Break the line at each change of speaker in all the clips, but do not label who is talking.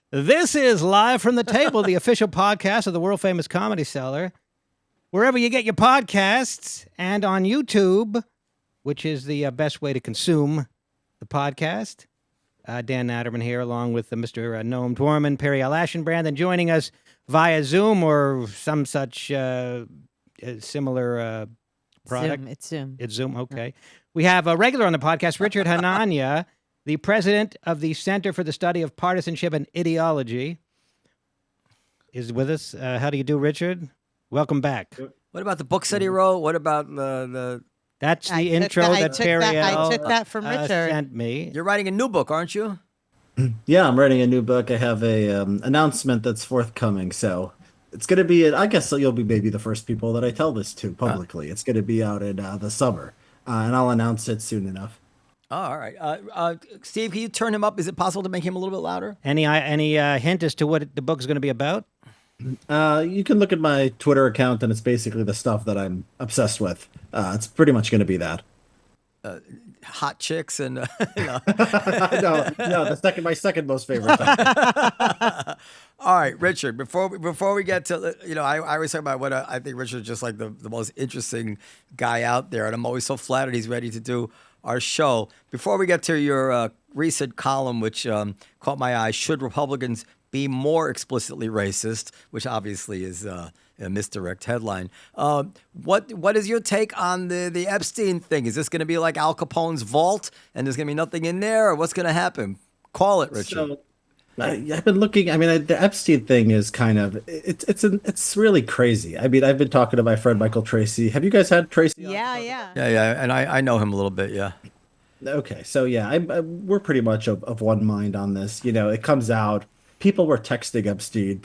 This is Live from the Table, the official podcast of the world-famous Comedy Cellar. Wherever you get your podcasts, and on YouTube, which is the best way to consume the podcast. Dan Naturman here, along with Mr. Noam Dworman, Periel Aschenbrand, and joining us via Zoom or some such similar product.
Zoom. It's Zoom.
It's Zoom, okay. We have a regular on the podcast, Richard Hanania, the president of the Center for the Study of Partisanship and Ideology, is with us. How do you do, Richard? Welcome back.
What about the books that he wrote? What about the...
That's the intro that Periel
I took that from Richard.
Sent me.
You're writing a new book, aren't you?
Yeah, I'm writing a new book. I have a announcement that's forthcoming, so it's going to be, I guess you'll be maybe the first people that I tell this to publicly. It's going to be out in the summer, and I'll announce it soon enough.
Oh, all right. Steve, can you turn him up? Is it possible to make him a little bit louder?
Any hint as to what the book is going to be about?
You can look at my Twitter account, and it's basically the stuff that I'm obsessed with. It's pretty much going to be that.
Hot chicks and
no, my second most favorite time.
All right, Richard. Before we get to, I always talk about what I think Richard's just like the most interesting guy out there, and I'm always so flattered he's ready to do our show. Before we get to your recent column, which caught my eye, should Republicans be more explicitly racist, which obviously is a misdirect headline. What is your take on the Epstein thing? Is this going to be like Al Capone's vault, and there's going to be nothing in there, or what's going to happen? Call it, Richard.
So, I've been looking. I mean, the Epstein thing is kind of it's really crazy. I mean, I've been talking to my friend Michael Tracy. Have you guys had Tracy?
Yeah.
And I know him a little bit. Yeah.
Okay, so yeah, we're pretty much of one mind on this. It comes out. People were texting Epstein.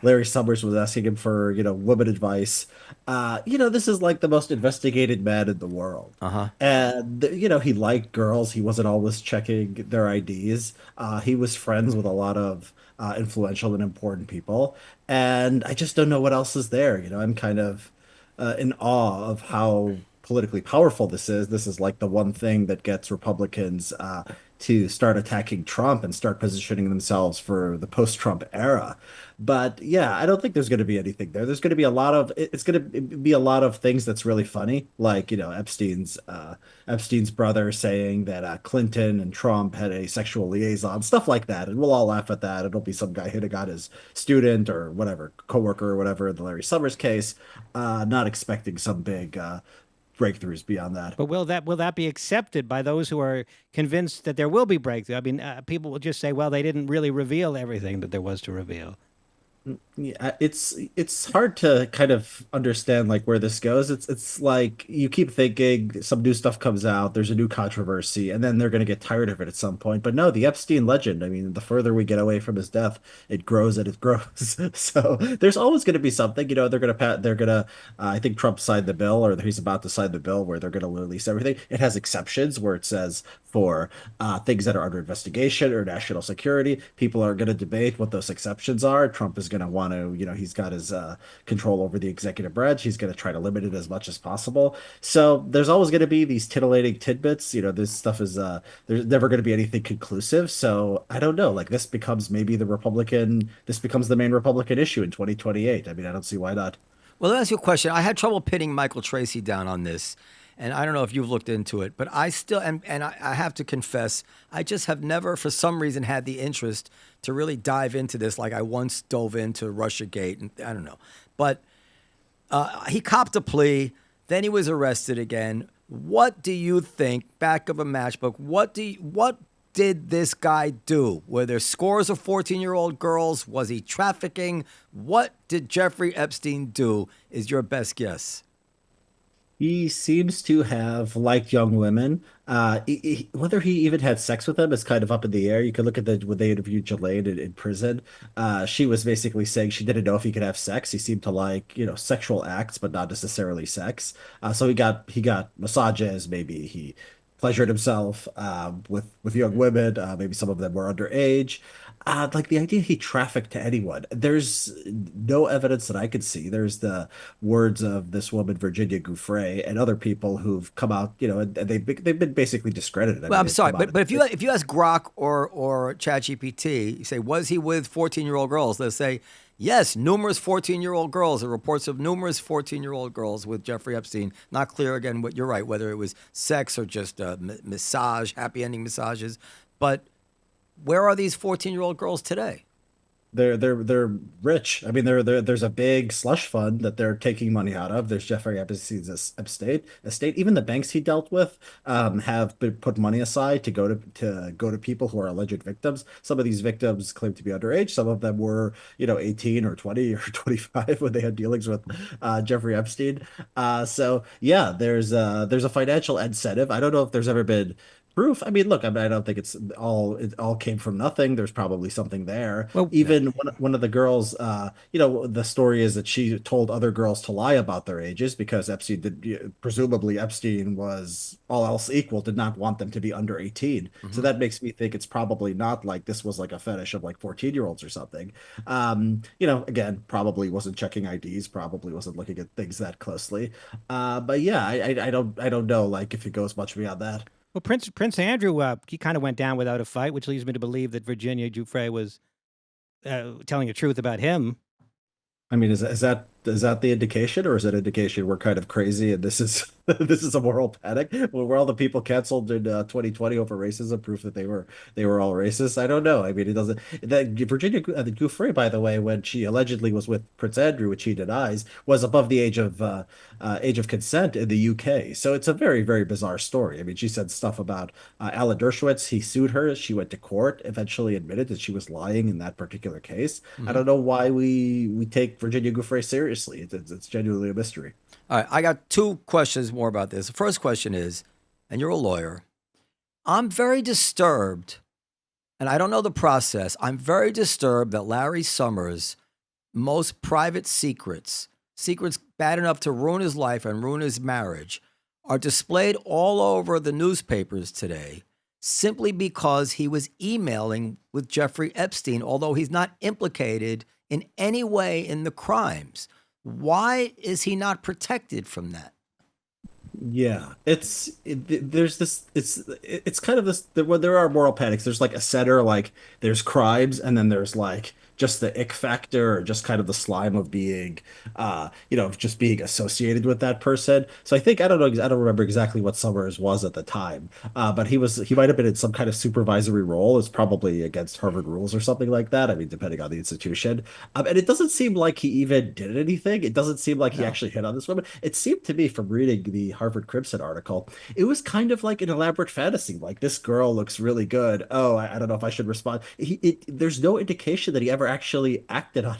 Larry Summers was asking him for, woman advice. This is like the most investigated man in the world.
Uh-huh.
And, he liked girls. He wasn't always checking their IDs. He was friends with a lot of influential and important people. And I just don't know what else is there. I'm kind of in awe of how politically powerful this is. This is like the one thing that gets Republicans to start attacking Trump and start positioning themselves for the post-Trump era. But yeah, I don't think there's going to be anything there. There's going to be it's going to be a lot of things that's really funny, like, Epstein's brother saying that Clinton and Trump had a sexual liaison, stuff like that. And we'll all laugh at that. It'll be some guy hitting on his student or whatever, coworker or whatever in the Larry Summers case, not expecting some big breakthroughs beyond that.
But will that be accepted by those who are convinced that there will be breakthrough? I mean, people will just say, well, they didn't really reveal everything that there was to reveal.
Yeah, it's hard to kind of understand like where this goes. It's like you keep thinking some new stuff comes out, there's a new controversy, and then they're going to get tired of it at some point. But no, the Epstein legend, I mean, the further we get away from his death, it grows and it grows. So there's always going to be something. I think Trump signed the bill, or he's about to sign the bill where they're going to release everything. It has exceptions where it says for things that are under investigation or national security, people are going to debate what those exceptions are. Trump is going to want to, he's got his control over the executive branch. He's going to try to limit it as much as possible. So there's always going to be these titillating tidbits. This stuff is, there's never going to be anything conclusive. So I don't know, like this becomes the main Republican issue in 2028. I mean, I don't see why not.
Well, let me ask you a question. I had trouble pinning Michael Tracy down on this. And I don't know if you've looked into it, but I still, and I have to confess, I just have never, for some reason, had the interest to really dive into this like I once dove into Russiagate, and I don't know. But he copped a plea, then he was arrested again. What do you think, back of a matchbook, what did this guy do? Were there scores of 14-year-old girls? Was he trafficking? What did Jeffrey Epstein do is your best guess?
He seems to have liked young women. Whether he even had sex with them is kind of up in the air. You could look at when they interviewed Ghislaine in prison. She was basically saying she didn't know if he could have sex. He seemed to like, sexual acts, but not necessarily sex. So he got massages. Maybe he pleasured himself with young women. Maybe some of them were underage. Like the idea he trafficked to anyone. There's no evidence that I could see. There's the words of this woman, Virginia Gouffre, and other people who've come out, and they've been basically discredited. I
Well,
mean,
I'm
they've
sorry,
come out.
but if you ask Grok or ChatGPT, you say, was he with 14-year-old girls? They'll say, yes, numerous 14-year-old girls. There are reports of numerous 14-year-old girls with Jeffrey Epstein. Not clear again. What you're right, whether it was sex or just massage, happy ending massages. But where are these 14-year-old girls today?
They're rich. I mean, there's a big slush fund that they're taking money out of. There's Jeffrey Epstein's estate. Even the banks he dealt with have been put money aside to go to people who are alleged victims. Some of these victims claim to be underage. Some of them were 18 or 20 or 25 when they had dealings with Jeffrey Epstein. So yeah, there's a financial incentive. I don't know if there's ever been proof. I mean, look, I don't think it all came from nothing. There's probably something there.
Well,
Even one of the girls, the story is that she told other girls to lie about their ages because presumably Epstein was all else equal, did not want them to be under 18. So that makes me think it's probably not like this was like a fetish of like 14-year-olds or something. Again, probably wasn't checking IDs, probably wasn't looking at things that closely. But yeah, I don't know like if it goes much beyond that.
well, Prince Andrew, he kind of went down without a fight, which leads me to believe that Virginia Giuffre was telling the truth about him.
I mean, is that the indication, or is it indication we're kind of crazy and this is this is a moral panic? Were all the people canceled in 2020 over racism proof that they were all racist? I don't know. I mean, it doesn't. That Virginia Giuffre, by the way, when she allegedly was with Prince Andrew, which he denies, was above the age of consent in the UK. So it's a very very bizarre story. I mean, she said stuff about Alan Dershowitz. He sued her. She went to court, eventually admitted that she was lying in that particular case. I don't know why we take Virginia Giuffre seriously. It's genuinely a mystery.
All right, I got two questions more about this. The first question is, and you're a lawyer, I'm very disturbed, and I don't know the process. I'm very disturbed that Larry Summers' most private secrets bad enough to ruin his life and ruin his marriage, are displayed all over the newspapers today simply because he was emailing with Jeffrey Epstein, although he's not implicated in any way in the crimes. Why is he not protected from that?
Yeah, there's this it's kind of this when there are moral panics. There's like a center, like there's crimes, and then there's like just the ick factor, or just kind of the slime of being, just being associated with that person. So I think I don't know, I don't remember exactly what Summers was at the time, but he might have been in some kind of supervisory role. It's probably against Harvard rules or something like that. I mean, depending on the institution. And it doesn't seem like he even did anything. It doesn't seem like he
No.
actually hit on this woman. It seemed to me from reading the Harvard Crimson article, it was kind of like an elaborate fantasy. Like this girl looks really good. Oh, I don't know if I should respond. There's no indication that he ever actually acted on.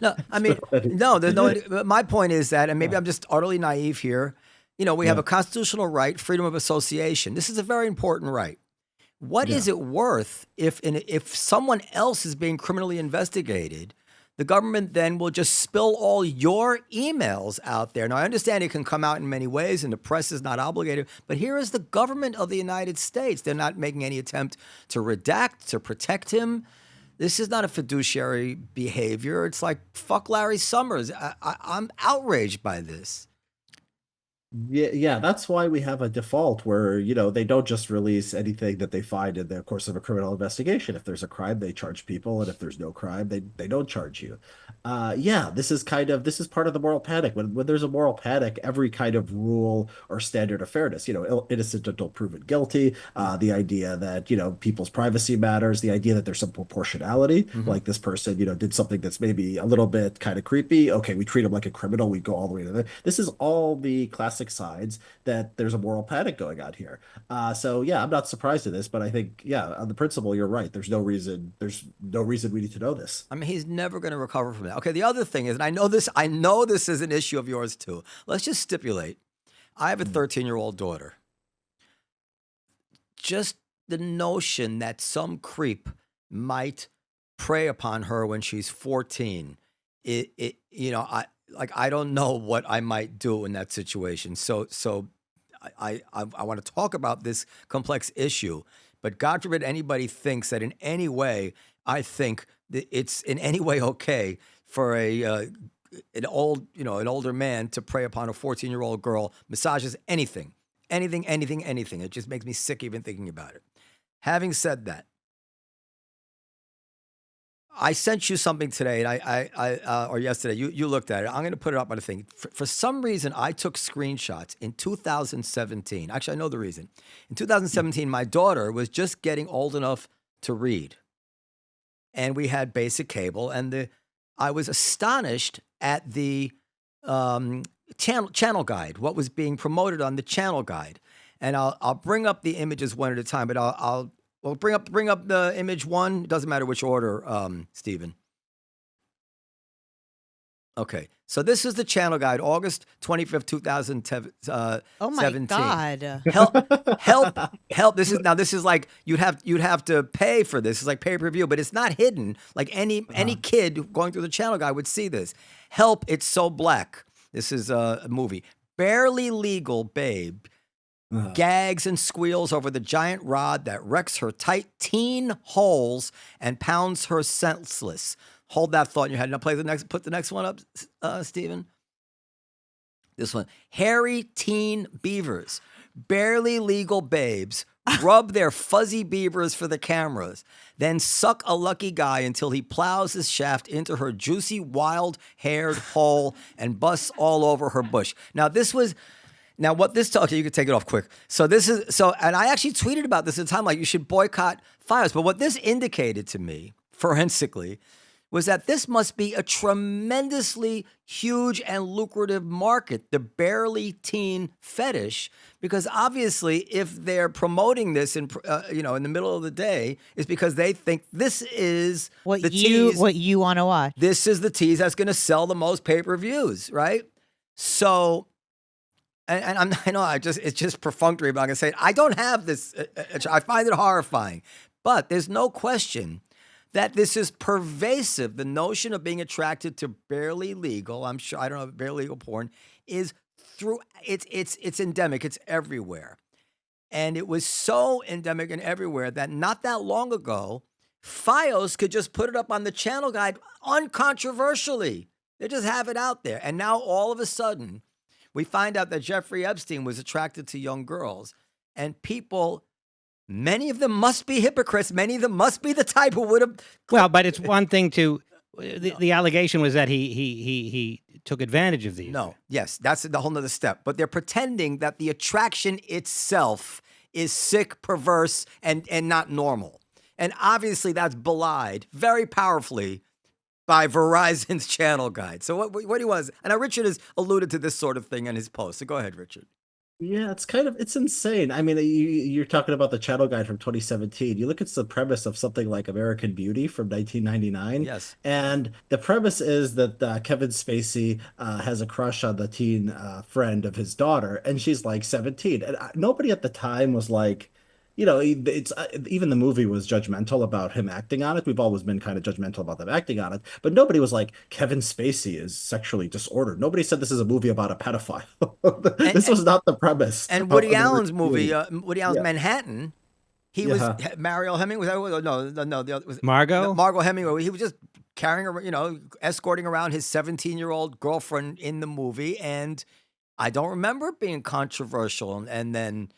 No, I mean, no, there's no. But my point is that, and maybe I'm just utterly naive here. We have a constitutional right, freedom of association. This is a very important right. What is it worth if someone else is being criminally investigated? The government then will just spill all your emails out there. Now, I understand it can come out in many ways and the press is not obligated, but here is the government of the United States. They're not making any attempt to redact, to protect him. This is not a fiduciary behavior. It's like, fuck Larry Summers. I'm outraged by this.
Yeah, that's why we have a default where, they don't just release anything that they find in the course of a criminal investigation. If there's a crime, they charge people, and if there's no crime, they don't charge you. Yeah, this is part of the moral panic. When there's a moral panic, every kind of rule or standard of fairness, innocent until proven guilty, the idea that, people's privacy matters, the idea that there's some proportionality, like this person, did something that's maybe a little bit kind of creepy. Okay, we treat him like a criminal. We go all the way to that. This is all the classic sides that there's a moral panic going on here. So yeah, I'm not surprised at this, but I think, yeah, on the principle, you're right. There's no reason we need to know this.
I mean, he's never going to recover from that. Okay, the other thing is, and I know this is an issue of yours too. Let's just stipulate. I have a 13-year-old daughter. Just the notion that some creep might prey upon her when she's 14, I don't know what I might do in that situation. So I want to talk about this complex issue, but God forbid anybody thinks that in any way I think that it's in any way okay for an older man to prey upon a 14-year-old girl, massages anything. It just makes me sick even thinking about it. Having said that, I sent you something today, and or yesterday. You looked at it. I'm going to put it up on a thing. For some reason, I took screenshots in 2017. Actually, I know the reason. In 2017, my daughter was just getting old enough to read, and we had basic cable. And I was astonished at the channel guide, what was being promoted on the channel guide. And I'll bring up the images one at a time, but Well, bring up the image one. It doesn't matter which order, Stephen. Okay, so this is the channel guide, August 25th, 2017.
Oh my God!
Help! This is like you'd have to pay for this. It's like pay-per-view, but it's not hidden. Like any kid going through the channel guide would see this. Help! It's so black. This is a movie. Barely legal, babe. Gags and squeals over the giant rod that wrecks her tight teen holes and pounds her senseless. Hold that thought in your head. Now put the next one up, Stephen. This one. Hairy teen beavers, barely legal babes, rub their fuzzy beavers for the cameras, then suck a lucky guy until he plows his shaft into her juicy, wild-haired hole and busts all over her bush. Now, what this tells you, you can take it off quick. And I actually tweeted about this at the time, like you should boycott Fios. But what this indicated to me, forensically, was that this must be a tremendously huge and lucrative market, the barely teen fetish, because obviously, if they're promoting this in the middle of the day, it's because they think this is
what you want to watch.
This is the tease that's going to sell the most pay-per-views, right? So. And I know it's just perfunctory, but I'm going to say it. I don't have this. I find it horrifying. But there's no question that this is pervasive. The notion of being attracted to barely legal, I'm sure, I don't know, barely legal porn is it's endemic. It's everywhere. And it was so endemic and everywhere that not that long ago, Fios could just put it up on the channel guide uncontroversially. They just have it out there. And now all of a sudden, we find out that Jeffrey Epstein was attracted to young girls, and people, many of them must be hypocrites. Many of them must be the type who would have.
Well, but it's one thing to. The allegation was that he took advantage of these.
No, yes, that's the whole nother step. But they're pretending that the attraction itself is sick, perverse, and not normal. And obviously, that's belied very powerfully by Verizon's channel guide. So what do you want? And now Richard has alluded to this sort of thing in his post. So go ahead, Richard.
Yeah, it's insane. I mean, you're talking about the channel guide from 2017. You look at the premise of something like American Beauty from 1999.
Yes.
And the premise is that Kevin Spacey has a crush on the teen friend of his daughter, and she's like 17. And nobody at the time was like, it's even the movie was judgmental about him acting on it. We've always been kind of judgmental about them acting on it, but nobody was like, Kevin Spacey is sexually disordered. Nobody said this is a movie about a pedophile. This was not the premise.
And Woody Allen's movie, Woody Allen's Manhattan, he was Mariel Hemingway. No, was
Margot
Hemingway. He was just escorting around his 17-year-old girlfriend in the movie, and I don't remember it being controversial. And then.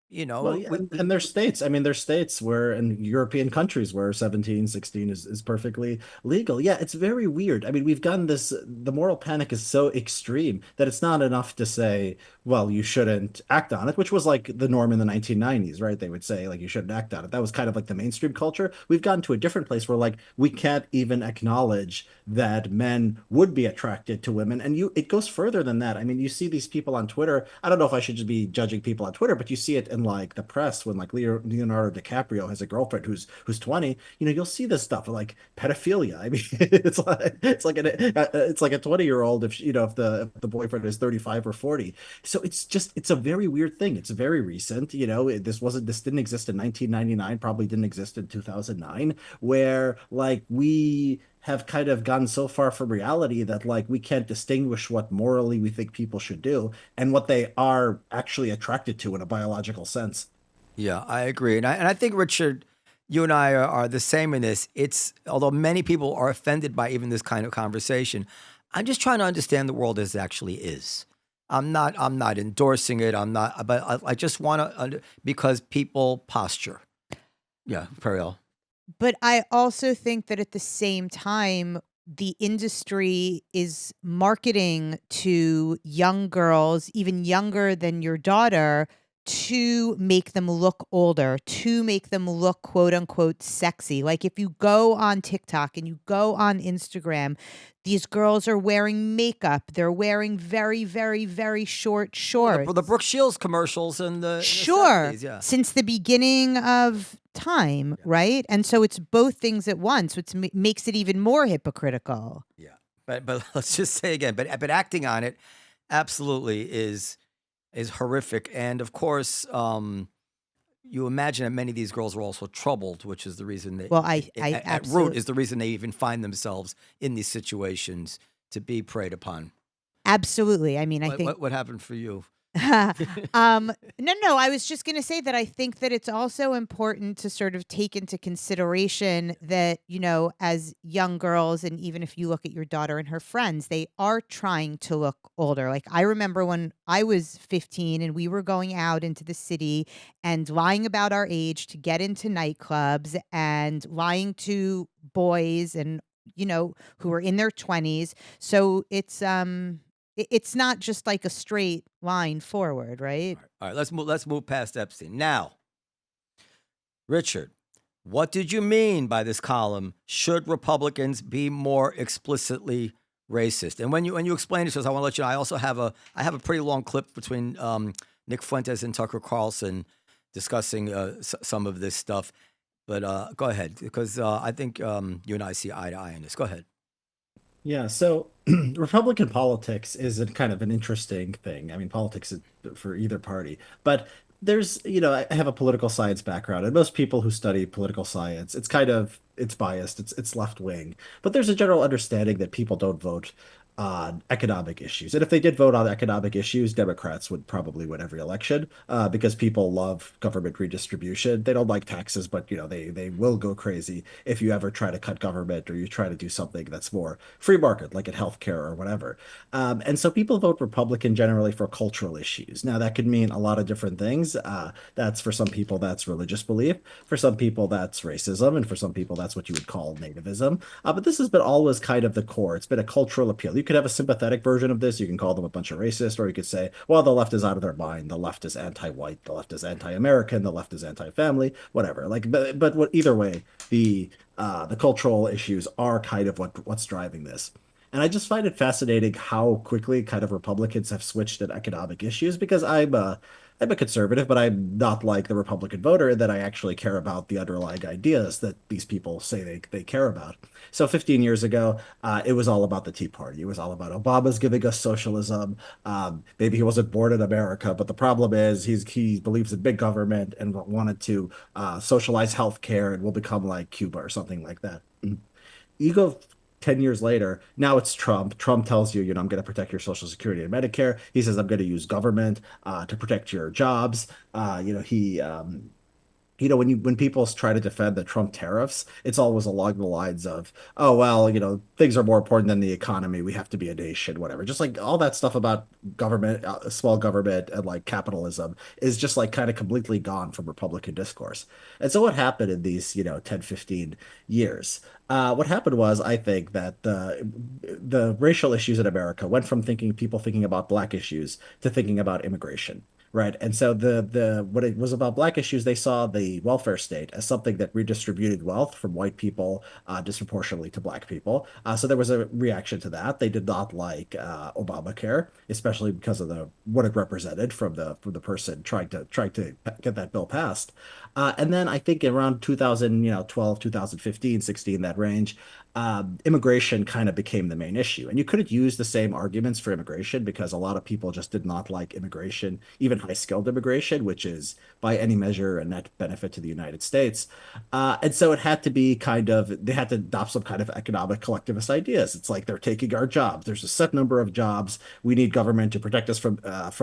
And there's states. I mean, there's states where, in European countries where 17, 16 is perfectly legal. Yeah, it's very weird. I mean, the moral panic is so extreme that it's not enough to say, well, you shouldn't act on it, which was like the norm in the 1990s, right? They would say, like, you shouldn't act on it. That was kind of like the mainstream culture. We've gotten to a different place where, like, we can't even acknowledge that men would be attracted to women. And it goes further than that. I mean, you see these people on Twitter. I don't know if I should just be judging people on Twitter, but you see it in like the press when like Leonardo DiCaprio has a girlfriend who's 20. You'll see this stuff like pedophilia. I mean, it's like a 20-year-old if the boyfriend is 35 or 40. So it's a very weird thing. It's very recent. This didn't exist in 1999. Probably didn't exist in 2009. Where like we have kind of gotten so far from reality that like we can't distinguish what morally we think people should do and what they are actually attracted to in a biological sense.
Yeah, I agree. And I think Richard you and I are the same in this. It's although many people are offended by even this kind of conversation, I'm just trying to understand the world as it actually is. I'm not endorsing it. I'm not, but I just want to because people posture. Yeah, Periel.
But I also think that at the same time, the industry is marketing to young girls, even younger than your daughter, to make them look older, to make them look quote unquote sexy. Like if you go on TikTok and you go on Instagram, these girls are wearing makeup. They're wearing very, very, very short shorts.
The Brooke Shields commercials in the
Sure,
70s, yeah.
since the beginning of time, right? And so it's both things at once, which makes it even more hypocritical.
Yeah, but let's just say again, but acting on it absolutely is horrific, and of course, you imagine that many of these girls were also troubled, which is the reason they
Well, I
at root is the reason they even find themselves in these situations to be preyed upon.
Absolutely. I mean, I think
what happened for you?
no, I was just going to say that I think that it's also important to sort of take into consideration that, you know, as young girls, and even if you look at your daughter and her friends, they are trying to look older. Like I remember when I was 15 and we were going out into the city and lying about our age to get into nightclubs and lying to boys and, you know, who were in their 20s. So it's not just like a straight line forward, right?
All right, let's move past Epstein. Now, Richard, what did you mean by this column? Should Republicans be more explicitly racist? And when you explain it to us, I want to let you know I also have a pretty long clip between Nick Fuentes and Tucker Carlson discussing some of this stuff. But go ahead, because I think you and I see eye to eye on this. Go ahead.
Yeah, so Republican politics is a kind of an interesting thing. I mean, politics is for either party, but there's, I have a political science background, and most people who study political science, it's biased, it's left wing, but there's a general understanding that people don't vote on economic issues. And if they did vote on economic issues, Democrats would probably win every election because people love government redistribution. They don't like taxes, but they will go crazy if you ever try to cut government or you try to do something that's more free market, like in healthcare or whatever. And so people vote Republican generally for cultural issues. Now that could mean a lot of different things. That's for some people that's religious belief, for some people that's racism, and for some people that's what you would call nativism. But this has been always kind of the core. It's been a cultural appeal. You could have a sympathetic version of this. You can call them a bunch of racists, or you could say, well, the left is out of their mind. The left is anti-white. The left is anti-American. The left is anti-family. Whatever. Either way, the cultural issues are kind of what's driving this. And I just find it fascinating how quickly kind of Republicans have switched at economic issues because I'm a conservative, but I'm not like the Republican voter that I actually care about the underlying ideas that these people say they care about. So 15 years ago, it was all about the Tea Party. It was all about Obama's giving us socialism. Maybe he wasn't born in America, but the problem is he believes in big government and wanted to socialize healthcare and will become like Cuba or something like that. You go 10 years later, now it's Trump. Trump tells you, I'm going to protect your Social Security and Medicare. He says, I'm going to use government to protect your jobs. When people try to defend the Trump tariffs, it's always along the lines of, oh, well, things are more important than the economy. We have to be a nation, whatever. Just like all that stuff about government, small government, and like capitalism is just like kind of completely gone from Republican discourse. And so what happened in these, 10, 15 years? What happened was, I think that the racial issues in America went from people thinking about black issues to thinking about immigration. Right. And so what it was about black issues, they saw the welfare state as something that redistributed wealth from white people disproportionately to black people. So there was a reaction to that. They did not like Obamacare, especially because of what it represented from the person trying to get that bill passed. And then I think around 2012, 2015, 16, that range, immigration kind of became the main issue. And you couldn't use the same arguments for immigration because a lot of people just did not like immigration, even high-skilled immigration, which is by any measure a net benefit to the United States. And so it had to be they had to adopt some kind of economic collectivist ideas. It's like they're taking our jobs. There's a set number of jobs. We need government to protect us from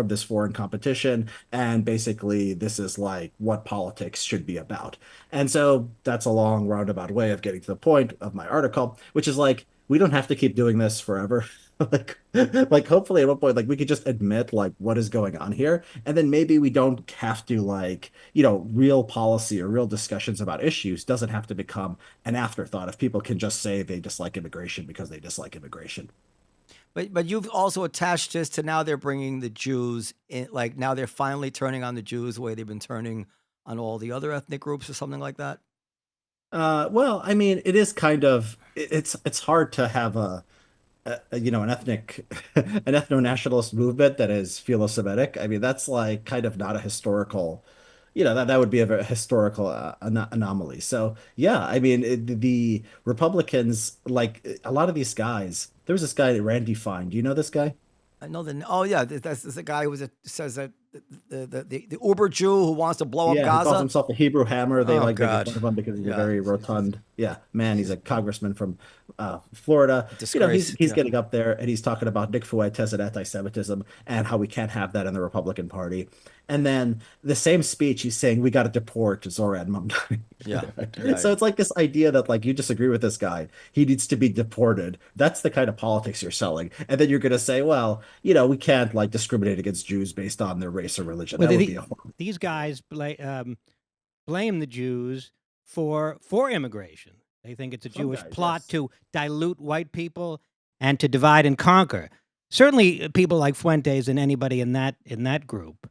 this foreign competition. And basically, this is like what politics should be about. And so that's a long roundabout way of getting to the point of my article, which is like, we don't have to keep doing this forever. Like hopefully at one point, like we could just admit like what is going on here. And then maybe we don't have to like, real policy or real discussions about issues doesn't have to become an afterthought if people can just say they dislike immigration because they dislike immigration.
But you've also attached this to now they're bringing the Jews in, like now they're finally turning on the Jews the way they've been turning on all the other ethnic groups or something like that.
Well, I mean, it is kind of it's hard to have an ethnic an ethno-nationalist movement that is philo-Semitic. I mean, that's like kind of not a historical, that would be a very historical anomaly. So yeah, I mean, the Republicans, like a lot of these guys. There was this guy, Randy Fine. Do you know this guy?
I know the. Oh yeah, that's the guy who says that the Uber Jew who wants to blow up
Yeah, he calls
Gaza.
himself a Hebrew Hammer. They
Oh
like make
God,
fun of him because he's a
yeah,
very rotund, yeah, man. He's a congressman from Florida. He's
disgrace.
he's
Yeah.
getting up there and he's talking about Nick Fuentes and anti-Semitism and how we can't have that in the Republican Party. And then the same speech, he's saying we got to deport Zoran Mamdani.
Yeah, yeah,
So
yeah.
it's like this idea that like you disagree with this guy, he needs to be deported. That's the kind of politics you're selling. And then you're going to say, well, we can't like discriminate against Jews based on their race or religion.
Well,
That would be a horrible.
these guys blame the Jews for immigration. They think it's a
Some
Jewish
guys,
plot
yes.
to dilute white people and to divide and conquer. Certainly, people like Fuentes and anybody in that group.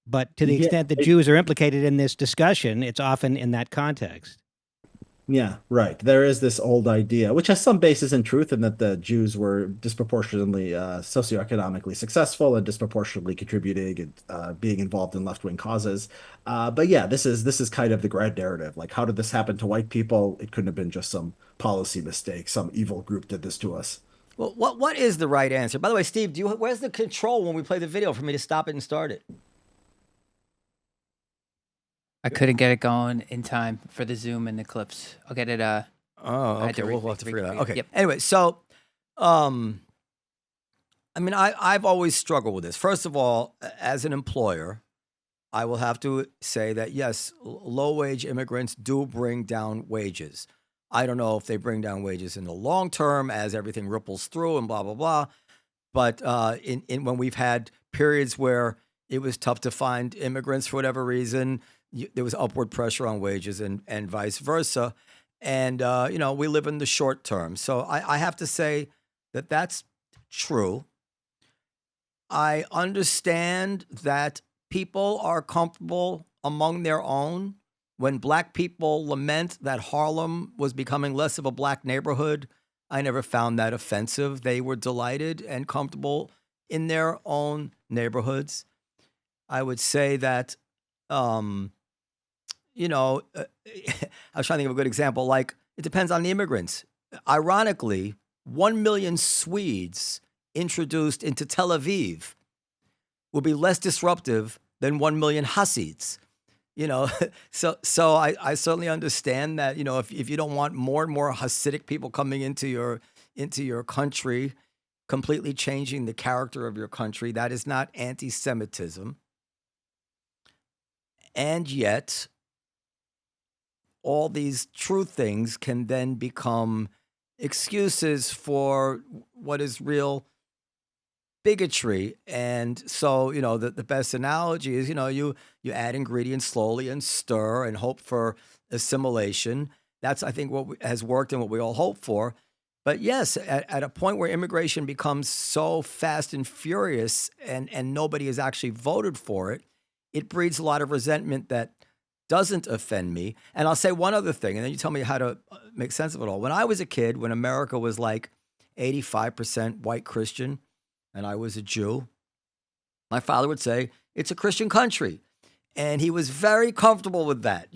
But to the
Yeah,
extent that Jews are implicated in this discussion, it's often in that context.
yeah, right. There is this old idea, which has some basis in truth, in that the Jews were disproportionately socioeconomically successful and disproportionately contributing and being involved in left-wing causes. But yeah, this is kind of the grand narrative. Like, how did this happen to white people? It couldn't have been just some policy mistake. Some evil group did this to us.
Well, what is the right answer? By the way, Steve, where's the control when we play the video for me to stop it and start it?
I couldn't get it going in time for the Zoom and the clips. I'll get it.
Oh,
I had
okay.
to
We'll have to figure that out. Okay.
Yep.
Anyway, so, I mean, I've always struggled with this. First of all, as an employer, I will have to say that yes, low-wage immigrants do bring down wages. I don't know if they bring down wages in the long term as everything ripples through and blah blah blah. But in when we've had periods where it was tough to find immigrants for whatever reason, there was upward pressure on wages and vice versa. And, we live in the short term. So I have to say that that's true. I understand that people are comfortable among their own. When black people lament that Harlem was becoming less of a black neighborhood, I never found that offensive. They were delighted and comfortable in their own neighborhoods. I would say that, I was trying to think of a good example. Like, it depends on the immigrants. Ironically, 1 million Swedes introduced into Tel Aviv would be less disruptive than 1 million Hasids. So I certainly understand that, if you don't want more and more Hasidic people coming into your country, completely changing the character of your country, that is not anti-Semitism. And yet, all these true things can then become excuses for what is real bigotry. And so, the best analogy is, you add ingredients slowly and stir and hope for assimilation. That's, I think, what has worked and what we all hope for. But yes, at a point where immigration becomes so fast and furious and nobody has actually voted for it, it breeds a lot of resentment that doesn't offend me. And I'll say one other thing, and then you tell me how to make sense of it all. When I was a kid, when America was like 85% white Christian, and I was a Jew, my father would say, it's a Christian country. And he was very comfortable with that,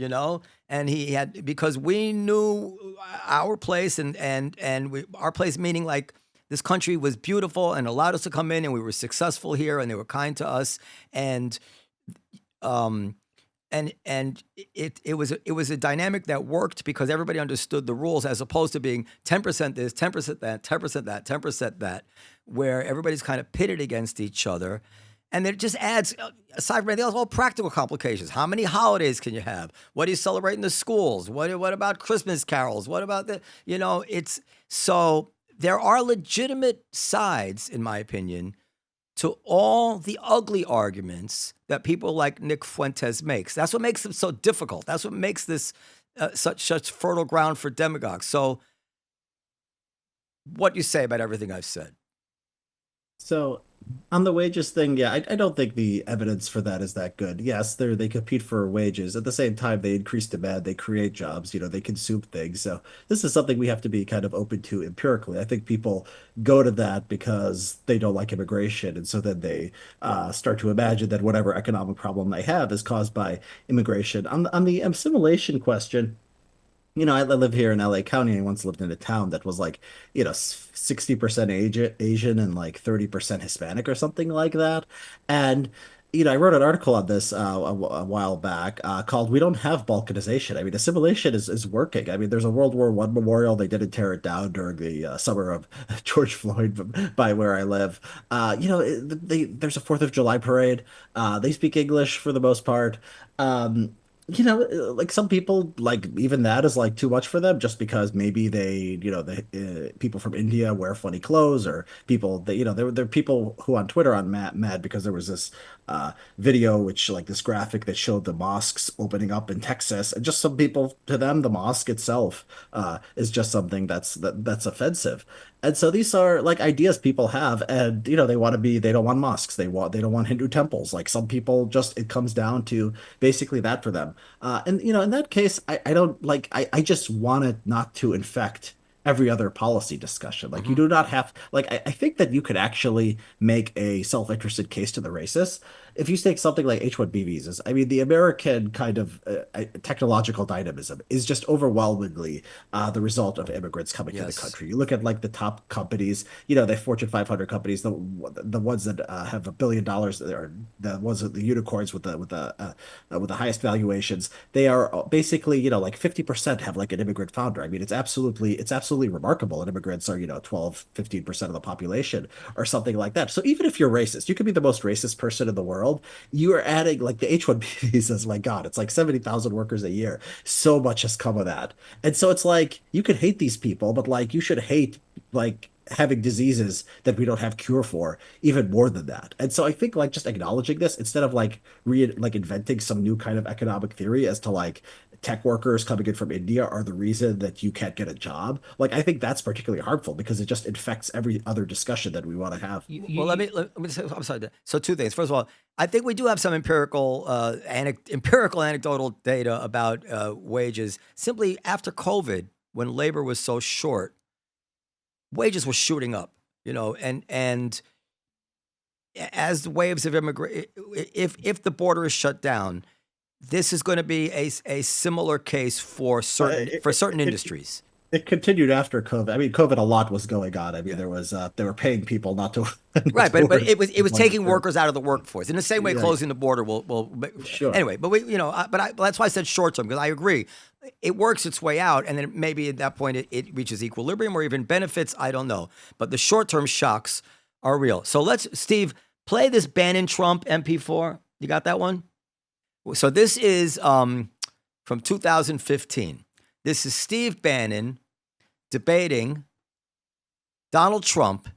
and he had, because we knew our place our place, meaning like this country was beautiful and allowed us to come in and we were successful here and they were kind to us. And it was a dynamic that worked because everybody understood the rules, as opposed to being 10% this, 10% that, 10% that, 10% that, where everybody's kind of pitted against each other. And it just adds, aside from anything else, all practical complications. How many holidays can you have? What do you celebrate in the schools? What about Christmas carols? What about it's so there are legitimate sides, in my opinion, to all the ugly arguments that people like Nick Fuentes makes. That's what makes them so difficult. That's what makes this such fertile ground for demagogues. So what do you say about everything I've said?
So on the wages thing, yeah, I don't think the evidence for that is that good. Yes, they compete for wages. At the same time, they increase demand, they create jobs, they consume things. So this is something we have to be kind of open to empirically. I think people go to that because they don't like immigration, and so then they start to imagine that whatever economic problem they have is caused by immigration. On the assimilation question. I live here in LA County. I once lived in a town that was like, 60% Asian and like 30% Hispanic or something like that. And, I wrote an article on this a while back called "We Don't Have Balkanization." I mean, assimilation is working. I mean, there's a World War I memorial. They didn't tear it down during the summer of George Floyd by where I live. There's a 4th of July parade. They speak English for the most part. Like some people, like even that is like too much for them just because maybe the people from India wear funny clothes, or people that, there are people who on Twitter on mad because there was this video, which like this graphic that showed the mosques opening up in Texas. And just some people, to them, the mosque itself is just something that's offensive. And so these are like ideas people have, and they don't want mosques, they don't want Hindu temples. Like some people, just it comes down to basically that for them. And in that case, I don't like I just want it not to infect every other policy discussion. Like you do not have like I think that you could actually make a self-interested case to the racists if you take something like H-1B visas. I mean, the American kind of technological dynamism is just overwhelmingly the result of immigrants coming to the country. You look at like the top companies, the Fortune 500 companies, the ones that have $1 billion, are the ones with the unicorns with the highest valuations. They are basically like 50% have like an immigrant founder. I mean, it's absolutely remarkable. And immigrants are 12-15% of the population or something like that. So even if you're racist, you could be the most racist person in the world. You are adding like the H-1B visas. My God, it's like 70,000 workers a year. So much has come of that. And so it's like, you could hate these people, but like you should hate like having diseases that we don't have cure for even more than that. And so I think like just acknowledging this instead of like inventing some new kind of economic theory as to like tech workers coming in from India are the reason that you can't get a job. Like, I think that's particularly harmful because it just infects every other discussion that we want to have.
Well, let me say, I'm sorry. So 2 things. First of all, I think we do have some empirical anecdotal data about wages. Simply after COVID, when labor was so short, wages were shooting up, and as the waves of immigration, if the border is shut down, this is going to be a similar case for certain industries.
It continued after COVID. I mean, COVID, a lot was going on. I mean, there was they were paying people not to
right, but it was taking workers out of the workforce in the same way closing the border will
sure.
Anyway, but that's why I said short term, because I agree it works its way out, and then maybe at that point it reaches equilibrium or even benefits. I don't know, but the short term shocks are real. So Steve, play this Bannon Trump MP4. You got that one? So this is from 2015. This is Steve Bannon debating Donald Trump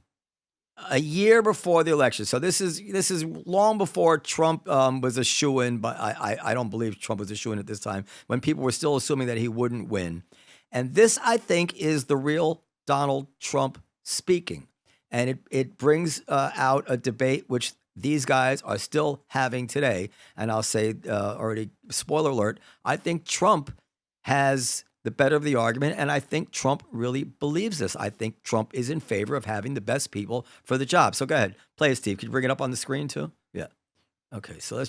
a year before the election. So this is long before Trump was a shoo-in, but I don't believe Trump was a shoo-in at this time, when people were still assuming that he wouldn't win. And this, I think, is the real Donald Trump speaking. And it brings out a debate which these guys are still having today. And I'll say already, spoiler alert, I think Trump has the better of the argument, and I think Trump really believes this. I think Trump is in favor of having the best people for the job. So go ahead, play it, Steve. Can you bring it up on the screen too? Yeah. Okay, so I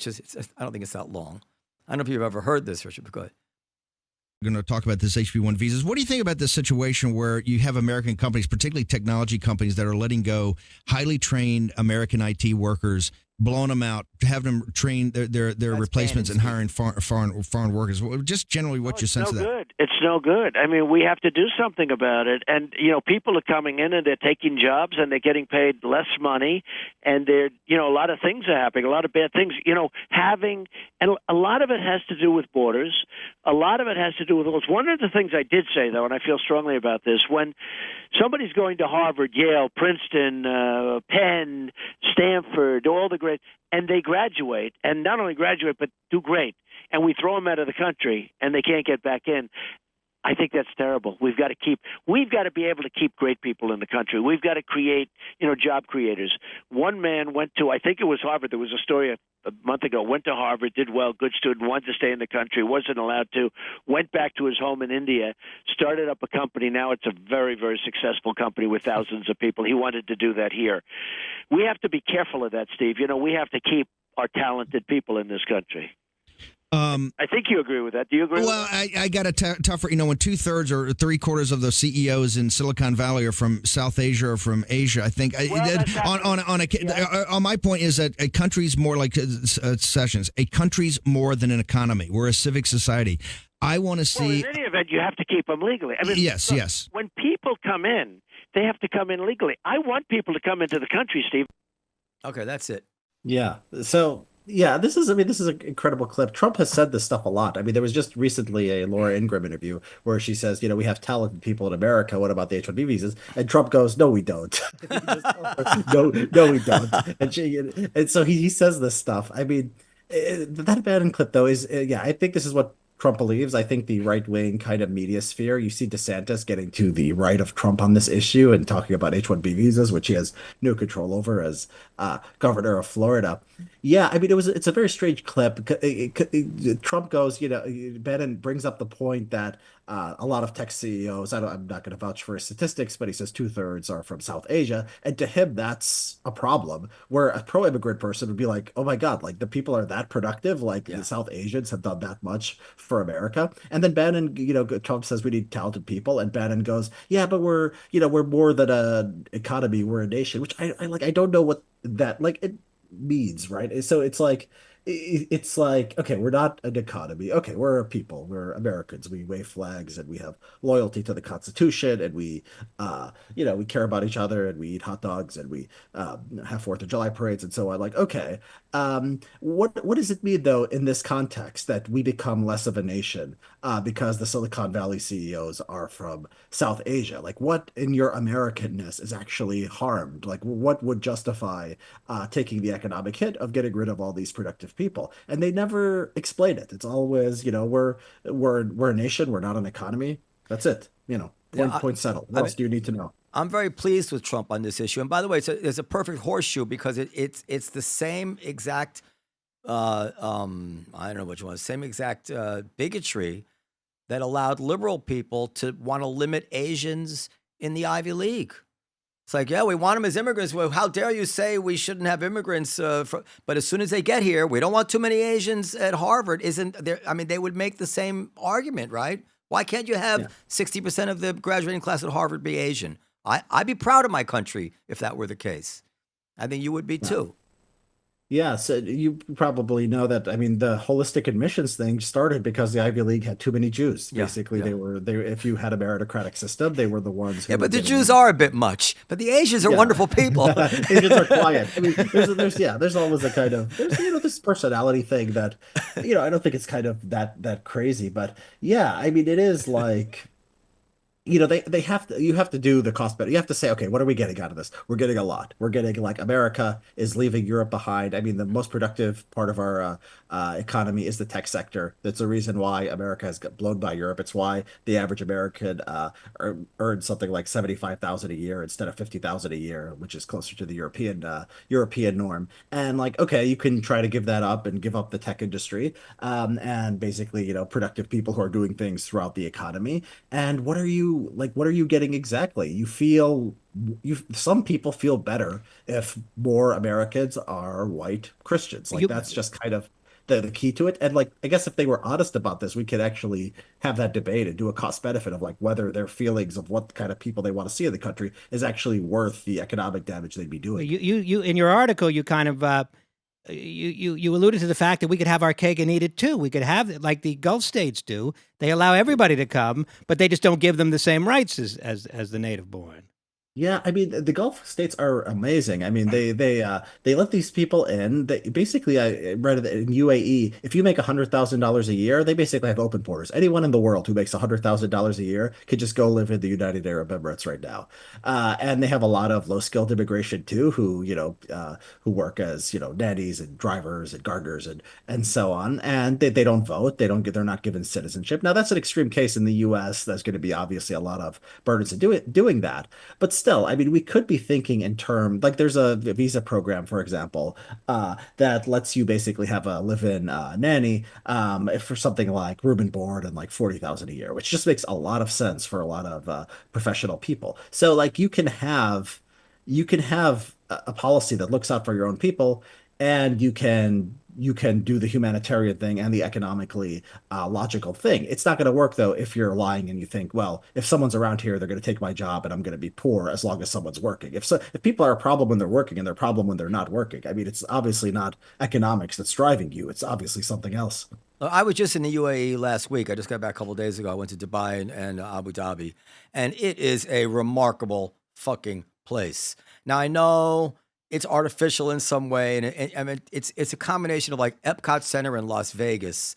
don't think it's that long. I don't know if you've ever heard this, Richard, but go ahead.
We're going to talk about this HB1 visas. What do you think about this situation where you have American companies, particularly technology companies, that are letting go highly trained American IT workers blowing them out, having them train their replacements, and hiring foreign workers. Just generally, what's your sense of that?
Good. It's no good. I mean, we have to do something about it. And people are coming in and they're taking jobs and they're getting paid less money, and they're a lot of things are happening, a lot of bad things. And a lot of it has to do with borders. A lot of it has to do with laws. One of the things I did say, though, and I feel strongly about this, when somebody's going to Harvard, Yale, Princeton, Penn, Stanford, all the great, and they graduate, and not only graduate, but do great, and we throw them out of the country, and they can't get back in. I think that's terrible. We've got to be able to keep great people in the country. We've got to create, job creators. One man went to, I think it was Harvard. There was a story a month ago. Went to Harvard, did well, good student, wanted to stay in the country, wasn't allowed to. Went back to his home in India, started up a company. Now it's a very, very successful company with thousands of people. He wanted to do that here. We have to be careful of that, Steve. We have to keep our talented people in this country. I think you agree with that. Do you agree?
Well, I got a tougher. When 2/3 or 3/4 of the CEOs in Silicon Valley are from South Asia or from Asia, I think. On my point is that a country's more like Sessions. A country's more than an economy. We're a civic society. I want to see.
Well, in any event, you have to keep them legally. I mean,
yes,
look,
yes.
When people come in, they have to come in legally. I want people to come into the country, Steve.
Okay, that's it.
Yeah. So. Yeah, this is an incredible clip. Trump has said this stuff a lot. I mean, there was just recently a Laura Ingraham interview where she says, we have talented people in America. What about the H-1B visas? And Trump goes, no, we don't. No, we don't. And so he says this stuff. I mean, that Bannon clip, though, is, I think this is what Trump believes. I think the right-wing kind of media sphere, you see DeSantis getting to the right of Trump on this issue and talking about H-1B visas, which he has no control over as governor of Florida. Yeah, I mean, it's a very strange clip. Trump goes, Bannon brings up the point that a lot of tech CEOs, I'm not going to vouch for his statistics, but he says 2/3 are from South Asia. And to him, that's a problem, where a pro-immigrant person would be like, oh my God, like the people are that productive. Like the South Asians have done that much for America. And then Bannon, Trump says we need talented people. And Bannon goes, yeah, but we're more than an economy. We're a nation, which I don't know what that, it means, right? So it's like, okay, we're not an economy. Okay, we're a people. We're Americans. We wave flags and we have loyalty to the Constitution, and we care about each other, and we eat hot dogs, and we have 4th of July parades and so on. Like, okay, what does it mean though in this context that we become less of a nation because the Silicon Valley CEOs are from South Asia? Like, what in your Americanness is actually harmed? Like, what would justify taking the economic hit of getting rid of all these productive people? And they never explain it. It's always, we're a nation, we're not an economy. That's it. Point settled. What else do you need to know?
I'm very pleased with Trump on this issue. And by the way, it's a perfect horseshoe because it's the same exact I don't know which one, same exact bigotry that allowed liberal people to want to limit Asians in the Ivy League. It's like, yeah, we want them as immigrants. Well, how dare you say we shouldn't have immigrants? But as soon as they get here, we don't want too many Asians at Harvard. Isn't there? I mean, they would make the same argument, right? Why can't you have 60% of the graduating class at Harvard be Asian? I'd be proud of my country if that were the case. I think you would be too.
Yeah, so you probably know that. I mean, the holistic admissions thing started because the Ivy League had too many Jews. Basically, they were if you had a meritocratic system, they were the ones.
But the Jews are a bit much. But the Asians are wonderful people.
Asians are quiet. I mean, there's always a kind of this personality thing that I don't think it's kind of that crazy, but yeah, I mean, it is like. You have to do the cost better. You have to say, okay, what are we getting out of this? We're getting a lot. We're getting like America is leaving Europe behind. I mean, the most productive part of our economy is the tech sector. That's the reason why America has got blown by Europe. It's why the average American earns something like $75,000 a year instead of $50,000 a year, which is closer to the European norm. And like, okay, you can try to give that up and give up the tech industry, and basically, productive people who are doing things throughout the economy. And what are you getting exactly? Some people feel better if more Americans are white Christians. That's just kind of the key to it. And I guess if they were honest about this, we could actually have that debate and do a cost benefit of whether their feelings of what kind of people they want to see in the country is actually worth the economic damage they'd be doing.
You in your article, you kind of you alluded to the fact that we could have our cake and eat it too. We could have it like the Gulf states do. They allow everybody to come, but they just don't give them the same rights as the native born.
Yeah, I mean the Gulf states are amazing. I mean they let these people in. They basically I read that in UAE, if you make $100,000 a year, they basically have open borders. Anyone in the world who makes $100,000 a year could just go live in the United Arab Emirates right now. And they have a lot of low skilled immigration too, who work as nannies and drivers and gardeners and so on. And they don't vote. They're not given citizenship. Now that's an extreme case in the U.S. There's going to be obviously a lot of burdens in doing that, but still, I mean, we could be thinking in terms like there's a visa program, for example, that lets you basically have a live-in nanny for something like room and board and like 40,000 a year, which just makes a lot of sense for a lot of professional people. So like you can have a policy that looks out for your own people, and you can do the humanitarian thing and the economically logical thing. It's not going to work though if you're lying and you think, well, if someone's around here, they're going to take my job and I'm going to be poor as long as someone's working. If people are a problem when they're working and they're a problem when they're not working, I mean, it's obviously not economics that's driving you. It's obviously something else.
I was just in the UAE last week. I just got back a couple of days ago. I went to Dubai and Abu Dhabi, and it is a remarkable fucking place. Now I know it's artificial in some way, and I mean it's a combination of like Epcot Center in Las Vegas,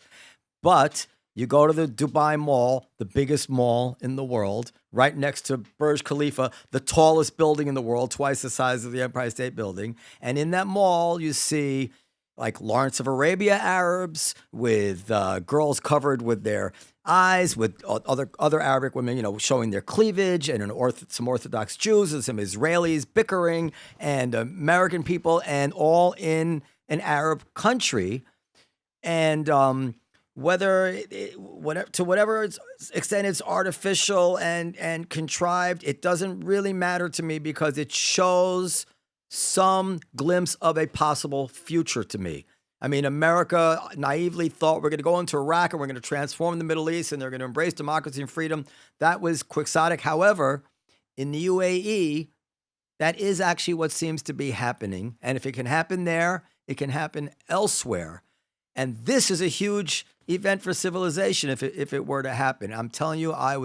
but you go to the Dubai Mall, the biggest mall in the world, right next to Burj Khalifa, the tallest building in the world, twice the size of the Empire State Building, and in that mall you see like Lawrence of Arabia Arabs with girls covered with their eyes, with other Arabic women, showing their cleavage, and some Orthodox Jews and some Israelis bickering, and American people, and all in an Arab country. And to whatever extent it's artificial and contrived, it doesn't really matter to me because it shows some glimpse of a possible future to me. I mean, America naively thought we're going to go into Iraq and we're going to transform the Middle East and they're going to embrace democracy and freedom. That was quixotic. However, in the UAE, that is actually what seems to be happening. And if it can happen there, it can happen elsewhere. And this is a huge event for civilization if it were to happen. I'm telling you, I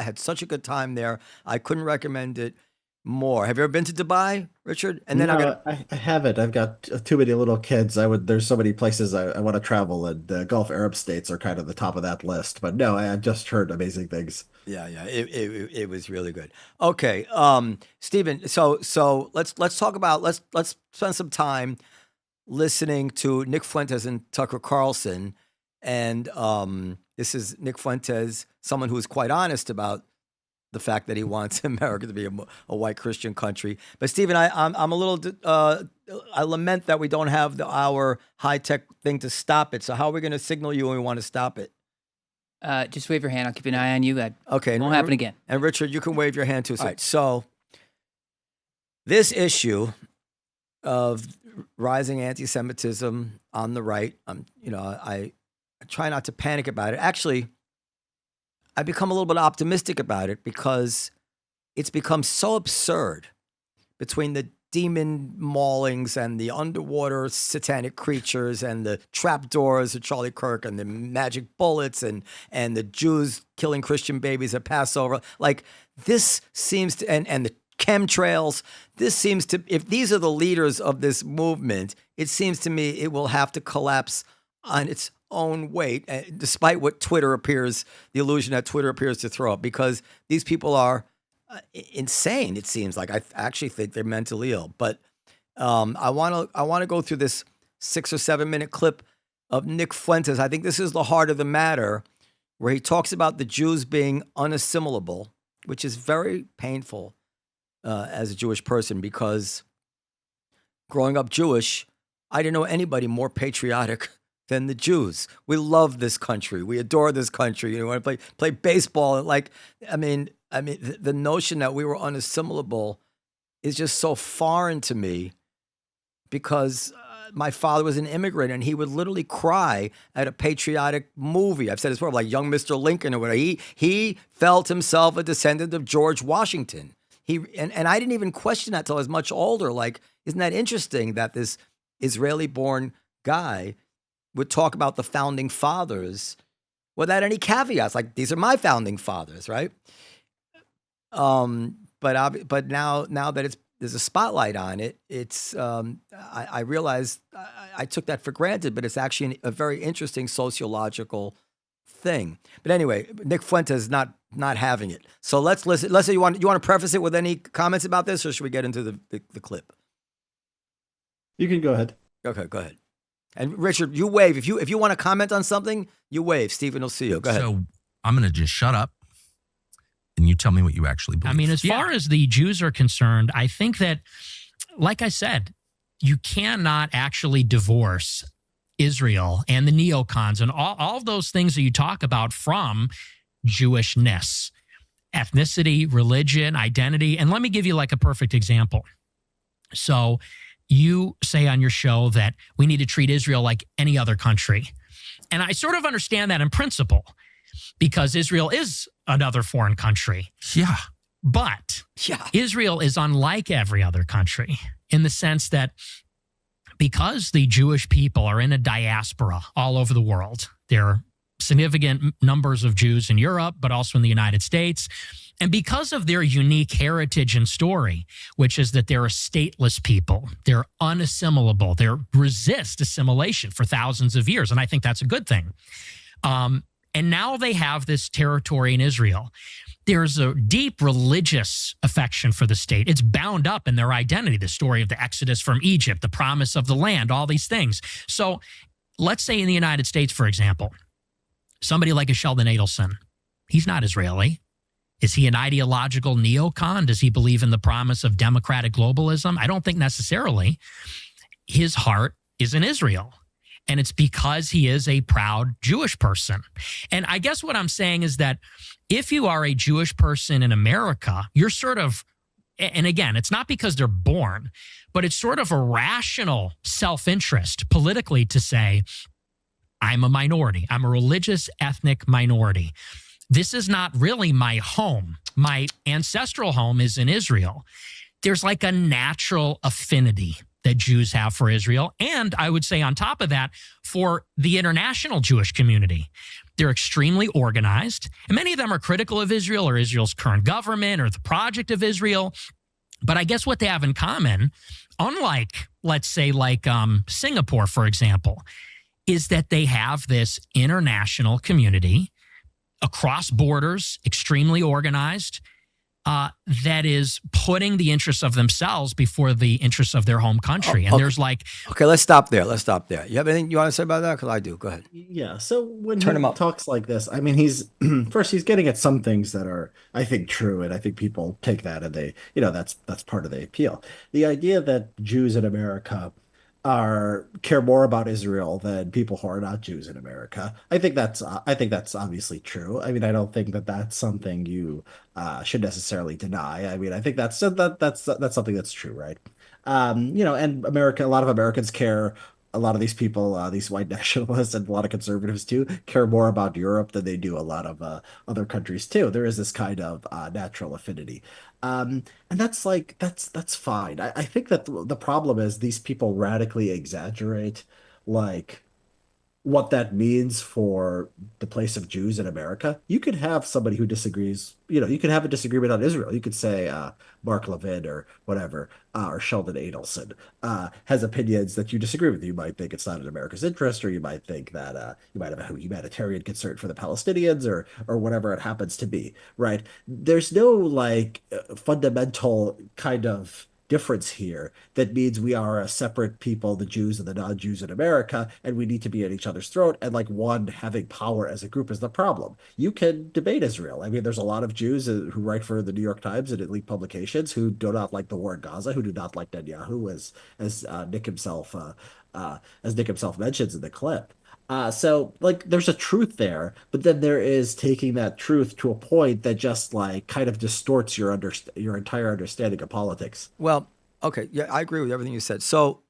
had such a good time there. I couldn't recommend it more. Have you ever been to Dubai, Richard? And then
No, I haven't. I've got too many little kids. There's so many places I want to travel, and the Gulf Arab states are kind of the top of that list. But no, I just heard amazing things.
Yeah, it was really good. Okay, Stephen. So let's talk about let's spend some time listening to Nick Fuentes and Tucker Carlson, and this is Nick Fuentes, someone who is quite honest about the fact that he wants America to be a white Christian country. But Stephen, I'm a little I lament that we don't have our high tech thing to stop it. So how are we going to signal you when we want to stop it?
Just wave your hand. I'll keep an eye on you. That
Okay,
won't happen again.
And Richard, you can wave your hand too. All right. So this issue of rising anti-Semitism on the right, I try not to panic about it. Actually, I become a little bit optimistic about it because it's become so absurd between the demon maulings and the underwater satanic creatures and the trapdoors of Charlie Kirk and the magic bullets and the Jews killing Christian babies at Passover. Like this seems to, and the chemtrails, this seems to, if these are the leaders of this movement, it seems to me it will have to collapse on its own weight, despite what the illusion that Twitter appears to throw up, because these people are insane. It seems like I actually think they're mentally ill. But I want to go through this 6 or 7 minute clip of Nick Fuentes. I think this is the heart of the matter, where he talks about the Jews being unassimilable, which is very painful as a Jewish person, because growing up Jewish, I didn't know anybody more patriotic than the Jews. We love this country. We adore this country. You want to play baseball. Like, I mean, the notion that we were unassimilable is just so foreign to me, because my father was an immigrant and he would literally cry at a patriotic movie. I've said this before, like Young Mr. Lincoln or whatever. He felt himself a descendant of George Washington. And I didn't even question that till I was much older. Like, isn't that interesting that this Israeli-born guy would talk about the founding fathers without any caveats. Like, these are my founding fathers, right? But now that there's a spotlight on it, it's I realized I took that for granted, but it's actually a very interesting sociological thing. But anyway, Nick Fuentes not having it. So let's listen. Let's say you want to preface it with any comments about this, or should we get into the clip?
You can go ahead.
Okay, go ahead. And Richard, you wave if you want to comment on something. You wave. Stephen will see you. Go ahead.
So I'm going to just shut up, and you tell me what you actually believe.
I mean, as far as the Jews are concerned, I think that, like I said, you cannot actually divorce Israel and the neocons and all of those things that you talk about from Jewishness, ethnicity, religion, identity. And let me give you like a perfect example. So you say on your show that we need to treat Israel like any other country. And I sort of understand that in principle, because Israel is another foreign country.
Yeah.
But Israel is unlike every other country in the sense that because the Jewish people are in a diaspora all over the world, there are significant numbers of Jews in Europe, but also in the United States. And because of their unique heritage and story, which is that they're a stateless people, they're unassimilable, they resist assimilation for thousands of years. And I think that's a good thing. And now they have this territory in Israel. There's a deep religious affection for the state. It's bound up in their identity, the story of the Exodus from Egypt, the promise of the land, all these things. So let's say in the United States, for example, somebody like a Sheldon Adelson, he's not Israeli. Is he an ideological neocon? Does he believe in the promise of democratic globalism? I don't think necessarily. His heart is in Israel. And it's because he is a proud Jewish person. And I guess what I'm saying is that if you are a Jewish person in America, you're sort of, and again, it's not because they're born, but it's sort of a rational self-interest politically to say, I'm a minority. I'm a religious ethnic minority. This is not really my home. My ancestral home is in Israel. There's like a natural affinity that Jews have for Israel. And I would say on top of that, for the international Jewish community. They're extremely organized. And many of them are critical of Israel or Israel's current government or the project of Israel. But I guess what they have in common, unlike, let's say, like Singapore, for example, is that they have this international community across borders, extremely organized, that is putting the interests of themselves before the interests of their home country. And there's like...
Okay, let's stop there. You have anything you want to say about that? Because I do. Go ahead.
Yeah, so when he talks like this, I mean, he's getting at some things that are, I think, true, and I think people take that and they, that's part of the appeal. The idea that Jews in America care more about Israel than people who are not Jews in America. I think that's obviously true. I mean, I don't think that that's something you should necessarily deny. I mean, I think that's something that's true, right? And a lot of Americans care. A lot of these people, these white nationalists and a lot of conservatives too, care more about Europe than they do a lot of other countries too. There is this kind of natural affinity. And that's fine. I think that the problem is these people radically exaggerate like what that means for the place of Jews in America. You could have somebody who disagrees, you could have a disagreement on Israel. You could say Mark Levin or whatever, or Sheldon Adelson has opinions that you disagree with. You might think it's not in America's interest, or you might think that you might have a humanitarian concern for the Palestinians or whatever it happens to be, right? There's no like fundamental kind of difference here that means we are a separate people, the Jews and the non-Jews in America, and we need to be at each other's throat, and like one having power as a group is the problem. You can debate Israel. I mean, there's a lot of Jews who write for the New York Times and elite publications who do not like the war in Gaza, who do not like Netanyahu, as Nick himself mentions in the clip. So like there's a truth there, but then there is taking that truth to a point that just like kind of distorts your entire understanding of politics.
Well, okay, yeah, I agree with everything you said. So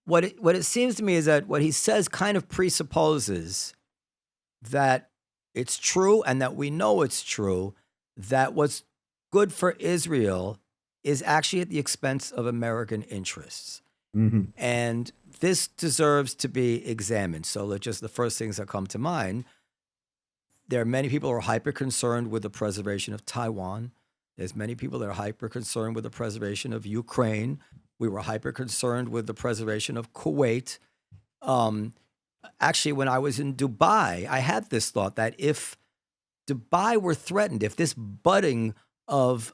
what it seems to me is that what he says kind of presupposes that it's true and that we know it's true that what's good for Israel is actually at the expense of American interests.
Mhm.
And this deserves to be examined. So just the first things that come to mind, there are many people who are hyper concerned with the preservation of Taiwan. There's many people that are hyper concerned with the preservation of Ukraine. We were hyper concerned with the preservation of Kuwait. Actually, when I was in Dubai, I had this thought that if Dubai were threatened, if this budding of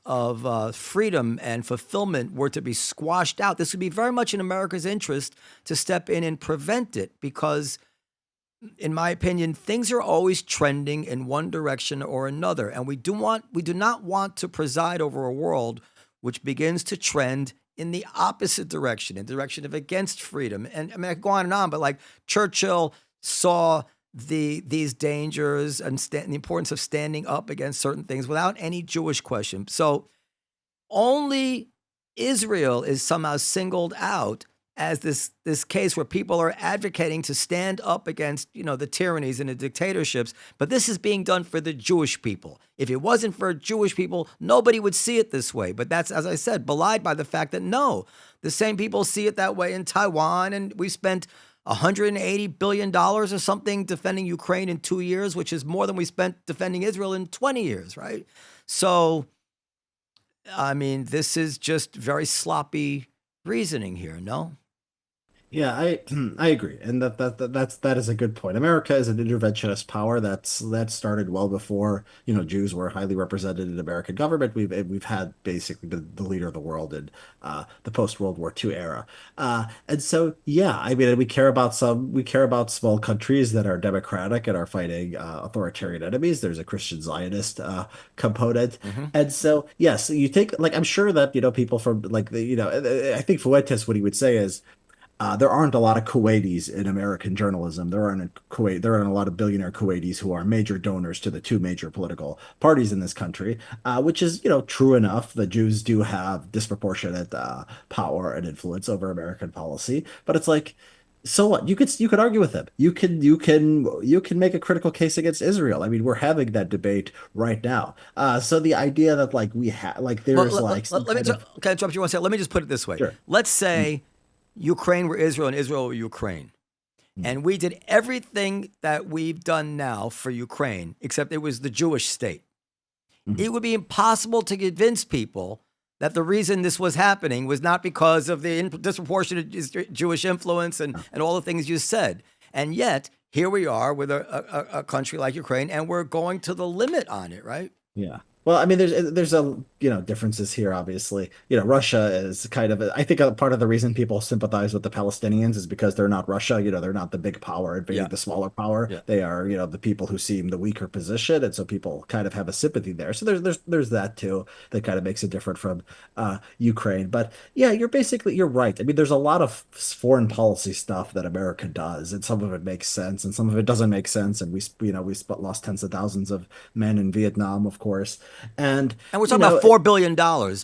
freedom and fulfillment were to be squashed out, this would be very much in America's interest to step in and prevent it, because in my opinion, things are always trending in one direction or another. And we do not want to preside over a world which begins to trend in the opposite direction, in the direction of against freedom. And I mean, I could go on and on, but like Churchill saw these dangers and the importance of standing up against certain things without any Jewish question. So only Israel is somehow singled out as this case where people are advocating to stand up against, the tyrannies and the dictatorships. But this is being done for the Jewish people. If it wasn't for Jewish people, nobody would see it this way. But that's, as I said, belied by the fact that no, the same people see it that way in Taiwan. And we spent $180 billion or something defending Ukraine in 2 years, which is more than we spent defending Israel in 20 years, right? So, I mean, this is just very sloppy reasoning here, no?
Yeah, I agree, and that is a good point. America is an interventionist power that started well before Jews were highly represented in American government. We've had basically the leader of the world in the post World War II era, and so yeah, I mean we care about small countries that are democratic and are fighting authoritarian enemies. There's a Christian Zionist component, and so yes, you take I'm sure that people from I think Fuentes, what he would say is. There aren't a lot of Kuwaitis in American journalism. There aren't a lot of billionaire Kuwaitis who are major donors to the two major political parties in this country, which is, true enough. The Jews do have disproportionate power and influence over American policy, but it's like, so what? You could argue with them. You can make a critical case against Israel. I mean, we're having that debate right now. So the idea that
can I interrupt you one second? Let me just put it this way.
Sure.
Let's say Ukraine were Israel and Israel were Ukraine. And we did everything that we've done now for Ukraine, except it was the Jewish state. It would be impossible to convince people that the reason this was happening was not because of the disproportionate Jewish influence and all the things you said. And yet, here we are with a country like Ukraine, and we're going to the limit on it, right?
Yeah. Well, I mean, there's differences here. Obviously, Russia is kind of I think a part of the reason people sympathize with the Palestinians is because they're not Russia. They're not the big power invading the smaller power.
Yeah.
They are the people who seem the weaker position, and so people kind of have a sympathy there. So there's that too that kind of makes it different from Ukraine. But yeah, you're right. I mean, there's a lot of foreign policy stuff that America does, and some of it makes sense, and some of it doesn't make sense. And we lost tens of thousands of men in Vietnam, of course. And
we're talking about $4 billion,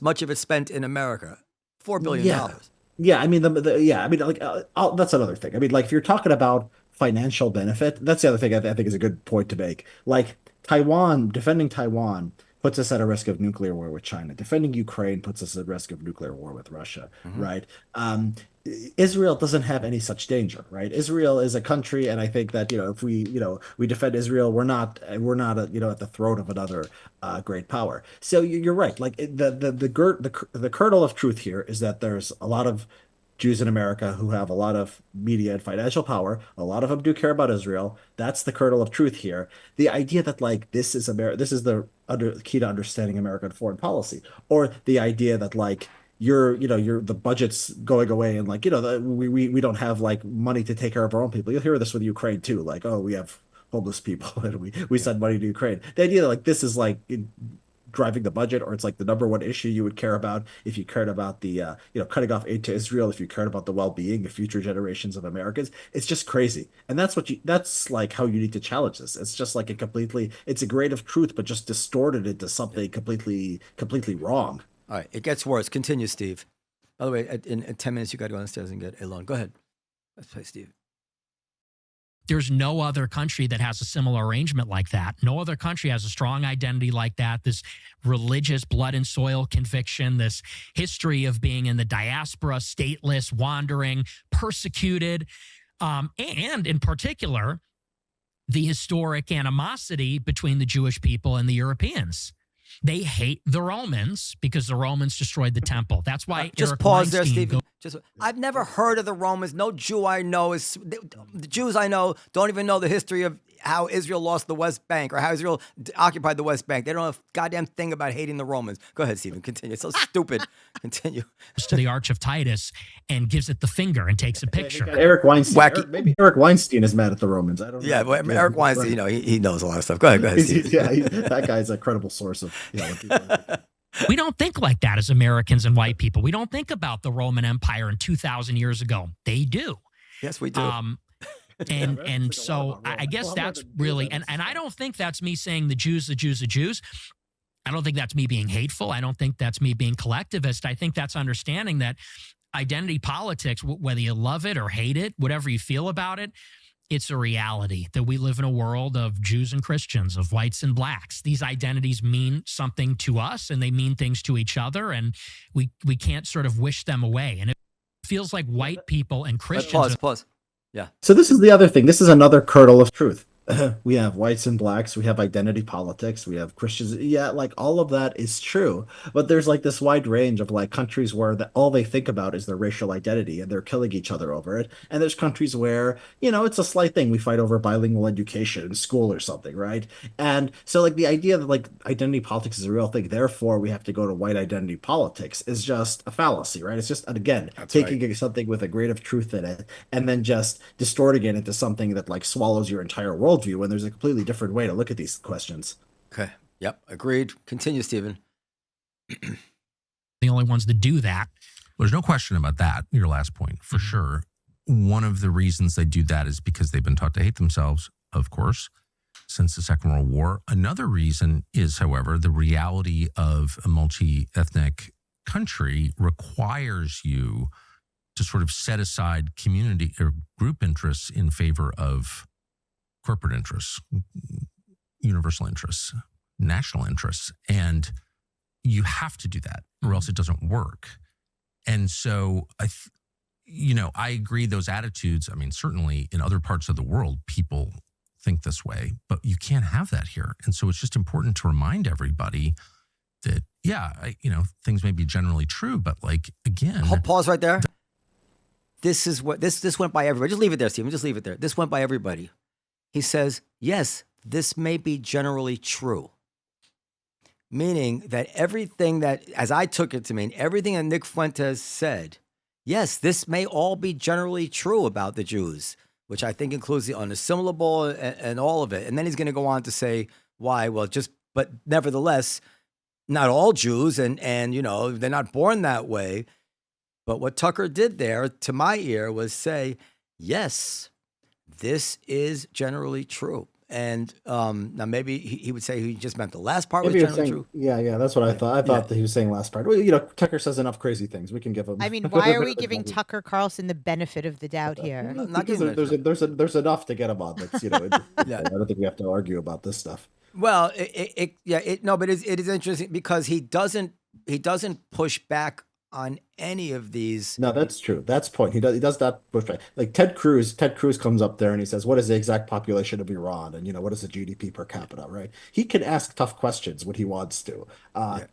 much of it spent in America. $4 billion.
Yeah. I mean, that's another thing. I mean, if you're talking about financial benefit, that's the other thing I think is a good point to make. Defending Taiwan puts us at a risk of nuclear war with China. Defending Ukraine puts us at risk of nuclear war with Russia, right? Israel doesn't have any such danger, right? Israel is a country, and I think that if we defend Israel, we're not at the throat of another great power. So you're right. The kernel of truth here is that there's a lot of Jews in America who have a lot of media and financial power. A lot of them do care about Israel. That's the kernel of truth here. The idea that this is the key to understanding American foreign policy, or the idea that you're the budget's going away and we don't have money to take care of our own people. You'll hear this with Ukraine too. We have homeless people and we send money to Ukraine. The idea that this is driving the budget, or it's the number one issue you would care about if you cared about the cutting off aid to Israel, if you cared about the well-being of future generations of Americans. It's just crazy. And that's how you need to challenge this. It's just it's a grain of truth, but just distorted into something completely wrong.
All right, it gets worse. Continue, Steve. By the way, in 10 minutes, you got to go downstairs and get a loan. Go ahead. Let's play, Steve.
There's no other country that has a similar arrangement like that. No other country has a strong identity like that, this religious blood and soil conviction, this history of being in the diaspora, stateless, wandering, persecuted, and in particular, the historic animosity between the Jewish people and the Europeans. They hate the Romans because the Romans destroyed the temple. That's why
Just
Eric
pause there,
Weinstein
Stephen. I've never heard of the Romans. No Jew I know is the Jews I know don't even know the history of how Israel lost the West Bank or how Israel occupied the West Bank. They don't know a goddamn thing about hating the Romans. Go ahead, Stephen. Continue. It's so stupid. Continue.
to the Arch of Titus and gives it the finger and takes a picture.
Eric Weinstein.
Wacky.
Maybe Eric Weinstein is mad at the Romans. I don't know.
Yeah, well, Eric Weinstein, you know, he knows a lot of stuff. Go ahead, Stephen.
That guy's a credible source of.
We don't think like that as Americans and white people. We don't think about the Roman Empire in 2,000 years ago. They do.
Yes, we do.
And so I guess that's really, and I don't think that's me saying the Jews, the Jews, the Jews. I don't think that's me being hateful. I don't think that's me being collectivist. I think that's understanding that identity politics, whether you love it or hate it, whatever you feel about it, it's a reality that we live in a world of Jews and Christians, of whites and blacks. These identities mean something to us and they mean things to each other, and we can't sort of wish them away. And it feels like white people and Christians.
Pause. Yeah.
So this is the other thing. This is another kernel of truth. We have whites and blacks, we have identity politics, we have Christians. Yeah, like all of that is true. But there's like this wide range of like countries where all they think about is their racial identity and they're killing each other over it. And there's countries where, you know, it's a slight thing. We fight over bilingual education in school or something, right? And so like the idea that like identity politics is a real thing, therefore we have to go to white identity politics is just a fallacy, right? It's just, again, taking something with a grain of truth in it and then just distorting it into something that like swallows your entire worldview when there's a completely different way to look at these questions.
Okay. Yep. Agreed. Continue, Stephen.
The only ones that do that.
There's no question about that, your last point, for sure. One of the reasons they do that is because they've been taught to hate themselves, of course, since the Second World War. Another reason is, however, the reality of a multi-ethnic country requires you to sort of set aside community or group interests in favor of corporate interests, universal interests, national interests. And you have to do that or else it doesn't work. And so, I agree those attitudes. I mean, certainly in other parts of the world, people think this way, but you can't have that here. And so it's just important to remind everybody that, things may be generally true, but like, again.
Pause right there. This is what, this went by everybody. Just leave it there, Stephen. Just leave it there. This went by everybody. He says, yes, this may be generally true. Meaning that everything that, as I took it to mean, everything that Nick Fuentes said, yes, this may all be generally true about the Jews, which I think includes the unassimilable and all of it. And then he's going to go on to say why, but nevertheless, not all Jews and they're not born that way. But what Tucker did there, to my ear, was say, yes, this is generally true. And now maybe he would say he just meant the last part was generally true.
Yeah, that's what I thought. I thought that he was saying last part. Well, Tucker says enough crazy things. We can give him.
I mean, why are we giving Tucker Carlson the benefit of the doubt here?
There's enough to get him on. That's I don't think we have to argue about this stuff.
Well, but it is interesting because he doesn't push back on any of these.
No, that's true. That's point. He does not push back. Like Ted Cruz comes up there and he says, what is the exact population of Iran? And what is the GDP per capita, right? He can ask tough questions when he wants to.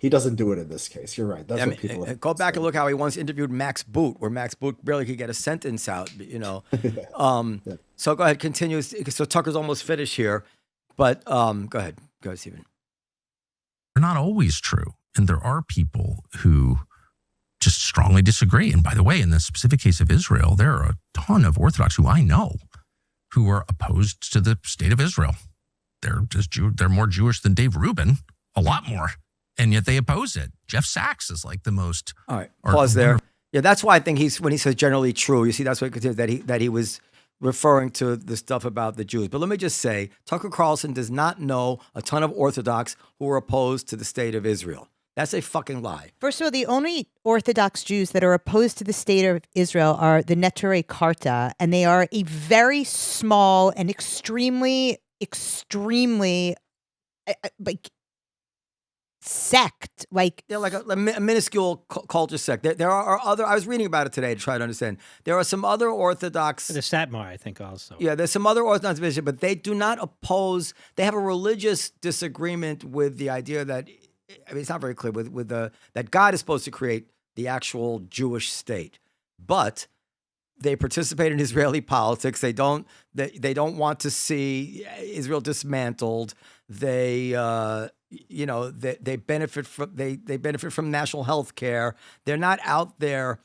He doesn't do it in this case. You're right. That's what people
go back and look how he once interviewed Max Boot, where Max Boot barely could get a sentence out, So go ahead, continue. So Tucker's almost finished here. But go ahead, Stephen.
They're not always true. And there are people who just strongly disagree. And by the way, in the specific case of Israel, there are a ton of Orthodox who I know who are opposed to the state of Israel. They're they're more Jewish than Dave Rubin, a lot more. And yet they oppose it. Jeff Sachs is like the most.
All right, pause there. Yeah, that's why I think when he says generally true, you see, that's what that he was referring to the stuff about the Jews. But let me just say, Tucker Carlson does not know a ton of Orthodox who are opposed to the state of Israel. That's a fucking lie.
First of all, the only Orthodox Jews that are opposed to the state of Israel are the Neturei Karta, and they are a very small and extremely like sect. Like
They're like a minuscule culture sect. There are other. I was reading about it today to try to understand. There are some other Orthodox.
The Satmar, I think, also.
Yeah, there's some other Orthodox bishops, but they do not oppose. They have a religious disagreement with the idea that, I mean, it's not very clear with that God is supposed to create the actual Jewish state, but they participate in Israeli politics. They don't want to see Israel dismantled. They benefit from national health care. They're not out there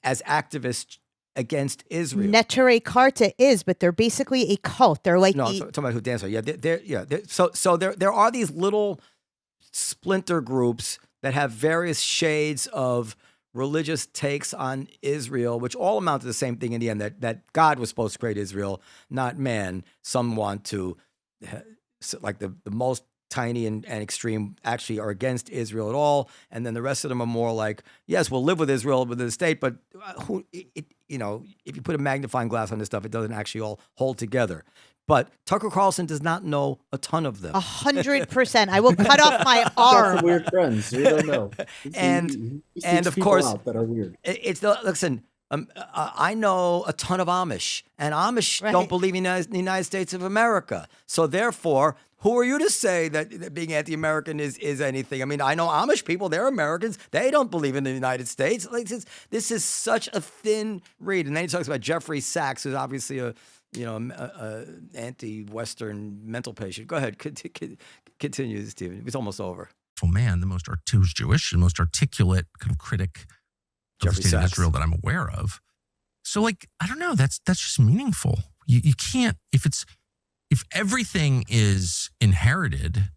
as activists against Israel.
Neturei Karta is, but they're basically a cult. They're like
I'm talking about who dance. So there are these little splinter groups that have various shades of religious takes on Israel, which all amount to the same thing in the end, that God was supposed to create Israel, not man. Some want to, like the most tiny and extreme actually are against Israel at all. And then the rest of them are more like, yes, we'll live with Israel within the state, but if you put a magnifying glass on this stuff, it doesn't actually all hold together. But Tucker Carlson does not know a ton of them.
100%. I will cut off my arm.
Some weird friends. We don't know.
And
seeks
of
people
course,
out that are weird.
Listen. I know a ton of Amish, and Amish don't believe in the United States of America. So therefore, who are you to say that being anti-American is anything? I mean, I know Amish people; they're Americans. They don't believe in the United States. Like this is such a thin read. And then he talks about Jeffrey Sachs, who's obviously a anti-Western mental patient. Go ahead, continue, Stephen. It's almost over.
Man, who's Jewish, the most articulate kind of critic of
Jeffrey
the state
Sachs.
of Israel that I'm aware of. So, like, I don't know. That's just meaningful. You can't if everything is inherited,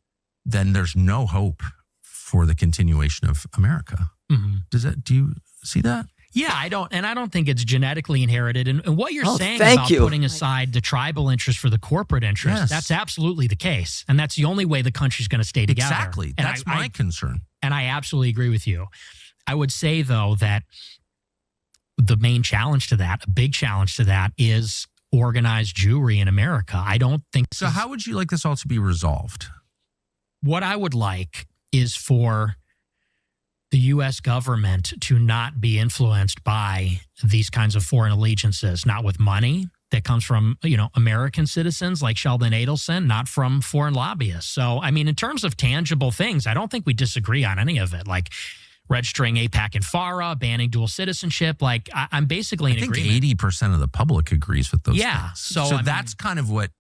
then there's no hope for the continuation of America.
Mm-hmm.
Do you see that?
Yeah, I don't think it's genetically inherited. And what you're saying
thank
about
you.
putting aside the tribal interest for the corporate interest,
Yes.
that's absolutely the case. And that's the only way the country's going to stay together.
Exactly.
And
That's my concern.
And I absolutely agree with you. I would say, though, that the main challenge to that, a big challenge to that, is organized Jewry in America. I don't think
So how would you like this all to be resolved?
What I would like is for the U.S. government to not be influenced by these kinds of foreign allegiances, not with money that comes from, American citizens like Sheldon Adelson, not from foreign lobbyists. So, I mean, in terms of tangible things, I don't think we disagree on any of it. Like registering AIPAC and FARA, banning dual citizenship. Like I'm basically in agreement.
I think 80% of the public agrees with those things.
So
that's kind of what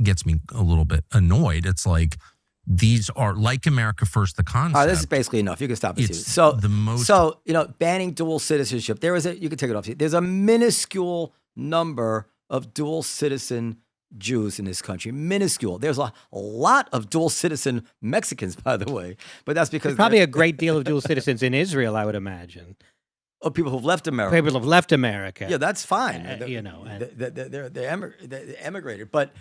gets me a little bit annoyed. It's like, these are like America First, the concept.
All right, this is basically enough. You can stop it.
It's
So
the most.
So banning dual citizenship. You can take it off. There's a minuscule number of dual citizen Jews in this country. Minuscule. There's a lot of dual citizen Mexicans, by the way, but that's because
There's probably a great deal of dual citizens in Israel, I would imagine.
of people who've left America.
People have left America.
Yeah, that's fine. They emigrated, but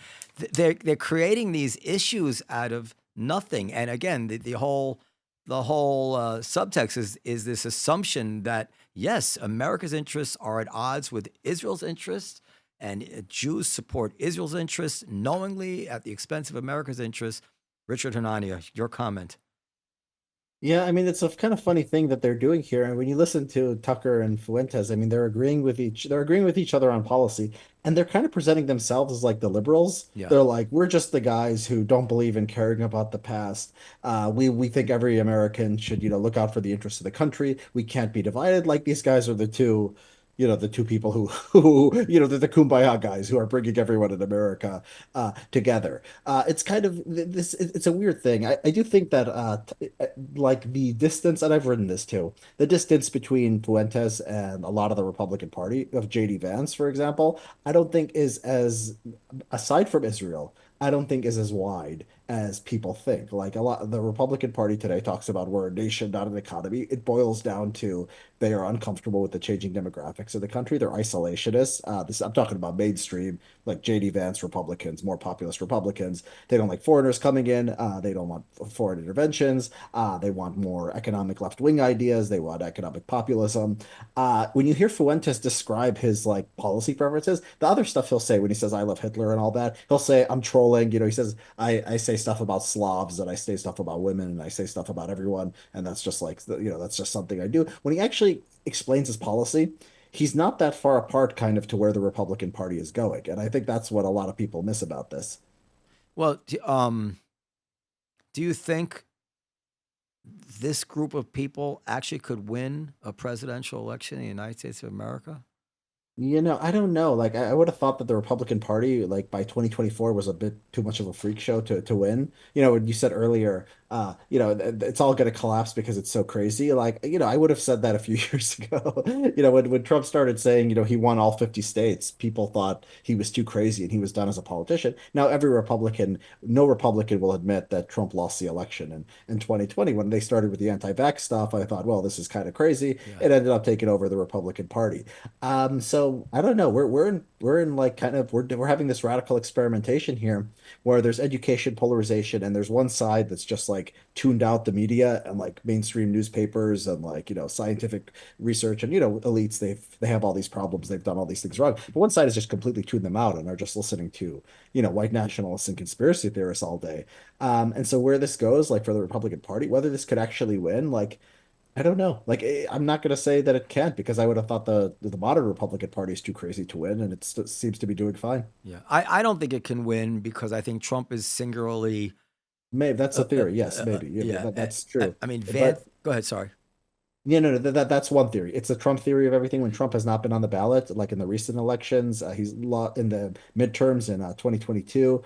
they're creating these issues out of nothing. And again, the whole subtext is this assumption that yes, America's interests are at odds with Israel's interests, and Jews support Israel's interests knowingly at the expense of America's interests. Richard Hanania, your comment.
Yeah, I mean, it's a kind of funny thing that they're doing here. And when you listen to Tucker and Fuentes, I mean, they're agreeing with each other on policy, and they're kind of presenting themselves as like the liberals.
Yeah.
They're like, we're just the guys who don't believe in caring about the past. We think every American should, look out for the interests of the country. We can't be divided. Like these guys are the two people who they're the kumbaya guys who are bringing everyone in America together. It's kind of this. It's a weird thing. I do think that like the distance, and I've written this too, the distance between Fuentes and a lot of the Republican Party of J.D. Vance, for example, I don't think is as, aside from Israel, I don't think is as wide as people think. Like a lot, the Republican Party today talks about we're a nation, not an economy. It boils down to they are uncomfortable with the changing demographics of the country. They're isolationists. I'm talking about mainstream, like J.D. Vance Republicans, more populist Republicans. They don't like foreigners coming in. They don't want foreign interventions. They want more economic left-wing ideas. They want economic populism. When you hear Fuentes describe his like policy preferences, the other stuff he'll say when he says "I love Hitler" and all that, he'll say I'm trolling. He says I say stuff about Slavs and I say stuff about women and I say stuff about everyone, and that's just like that's just something I do. When he actually explains his policy, he's not that far apart kind of to where the Republican Party is going, and I think that's what a lot of people miss about this.
Well, do you think this group of people actually could win a presidential election in the United States of America?
I don't know. Like, I would have thought that the Republican Party, like by 2024, was a bit too much of a freak show to win. When you said earlier, it's all going to collapse because it's so crazy. Like, I would have said that a few years ago. When Trump started saying, he won all 50 states, people thought he was too crazy and he was done as a politician. Now, no Republican will admit that Trump lost the election. And in 2020, when they started with the anti-vax stuff, I thought, well, this is kind of crazy.
Yeah.
It ended up taking over the Republican Party. So I don't know. We're in like kind of we're having this radical experimentation here where there's education polarization and there's one side that's just like tuned out the media and like mainstream newspapers and like scientific research and elites they have all these problems, they've done all these things wrong, but one side has just completely tuned them out and are just listening to white nationalists and conspiracy theorists all day. And so where this goes, like for the Republican Party, whether this could actually win, like I don't know. Like, I'm not going to say that it can't because I would have thought the modern Republican Party is too crazy to win, and it seems to be doing fine.
Yeah, I don't think it can win because I think Trump is singularly.
Maybe that's a theory. Yes, maybe.
Yeah,
that's true.
I mean,
But
go ahead. Sorry.
yeah, no, that's one theory. It's a Trump theory of everything. When Trump has not been on the ballot, like in the recent elections, he's in the midterms in 2022.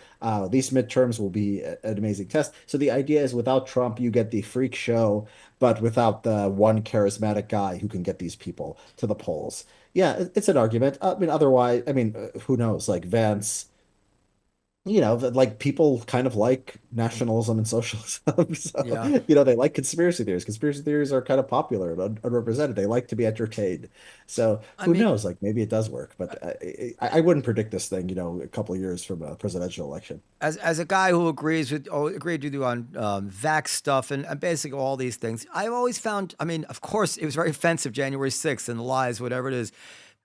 These midterms will be an amazing test. So the idea is, without Trump, you get the freak show, but without the one charismatic guy who can get these people to the polls. Yeah, it's an argument. I mean, otherwise, I mean, who knows? Like Vance. Like people kind of like nationalism and socialism. So,
Yeah.
they like conspiracy theories. Conspiracy theories are kind of popular and unrepresented. They like to be entertained. So
I
who
mean,
knows? Like maybe it does work, but I wouldn't predict this thing, a couple of years from a presidential election.
as a guy who agreed with you on vax stuff and basically all these things, I've always found. I mean, of course, it was very offensive January 6th and the lies, whatever it is,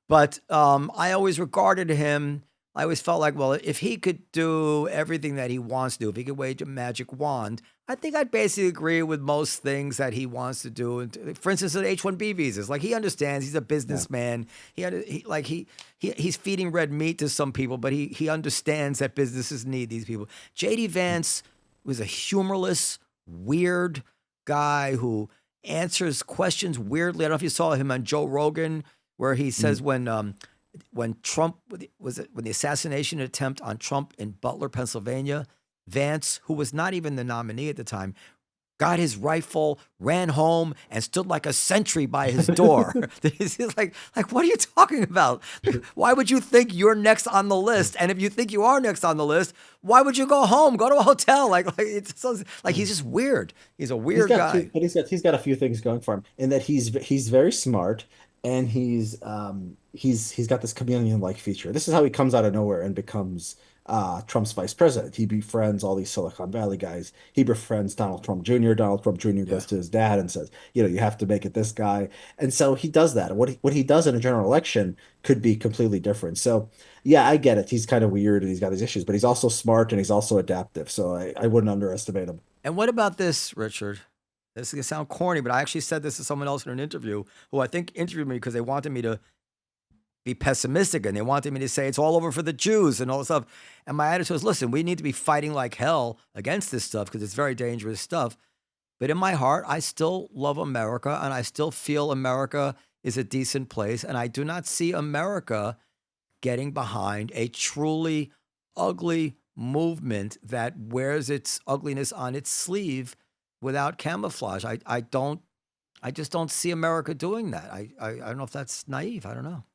but I always regarded him. I always felt like, well, if he could do everything that he wants to do, if he could wave a magic wand, I think I'd basically agree with most things that he wants to do. And for instance, the H-1B visas, like he understands, he's a businessman. He's feeding red meat to some people, but he understands that businesses need these people. J.D. Vance was a humorless, weird guy who answers questions weirdly. I don't know if you saw him on Joe Rogan, where he says when Trump when the assassination attempt on Trump in Butler, Pennsylvania, Vance, who was not even the nominee at the time, got his rifle, ran home, and stood like a sentry by his door. He's like, what are you talking about? Why would you think you're next on the list? And if you think you are next on the list, why would you go home? Go to a hotel. Like he's just weird. He's a weird guy.
But he's got a few things going for him in that he's very smart and he's got this chameleon-like feature. This is how he comes out of nowhere and becomes Trump's vice president. He befriends all these Silicon Valley guys. He befriends Donald Trump Jr. Donald Trump Jr. goes to his dad and says, you have to make it this guy. And so he does that. What he does in a general election could be completely different. So yeah, I get it. He's kind of weird and he's got these issues, but he's also smart and he's also adaptive. So I wouldn't underestimate him.
And what about this, Richard? This is going to sound corny, but I actually said this to someone else in an interview who I think interviewed me because they wanted me to be pessimistic and they wanted me to say it's all over for the Jews and all this stuff. And my attitude was, listen, we need to be fighting like hell against this stuff because it's very dangerous stuff. But in my heart, I still love America and I still feel America is a decent place. And I do not see America getting behind a truly ugly movement that wears its ugliness on its sleeve without camouflage. I just don't see America doing that. I don't know if that's naive. I don't know.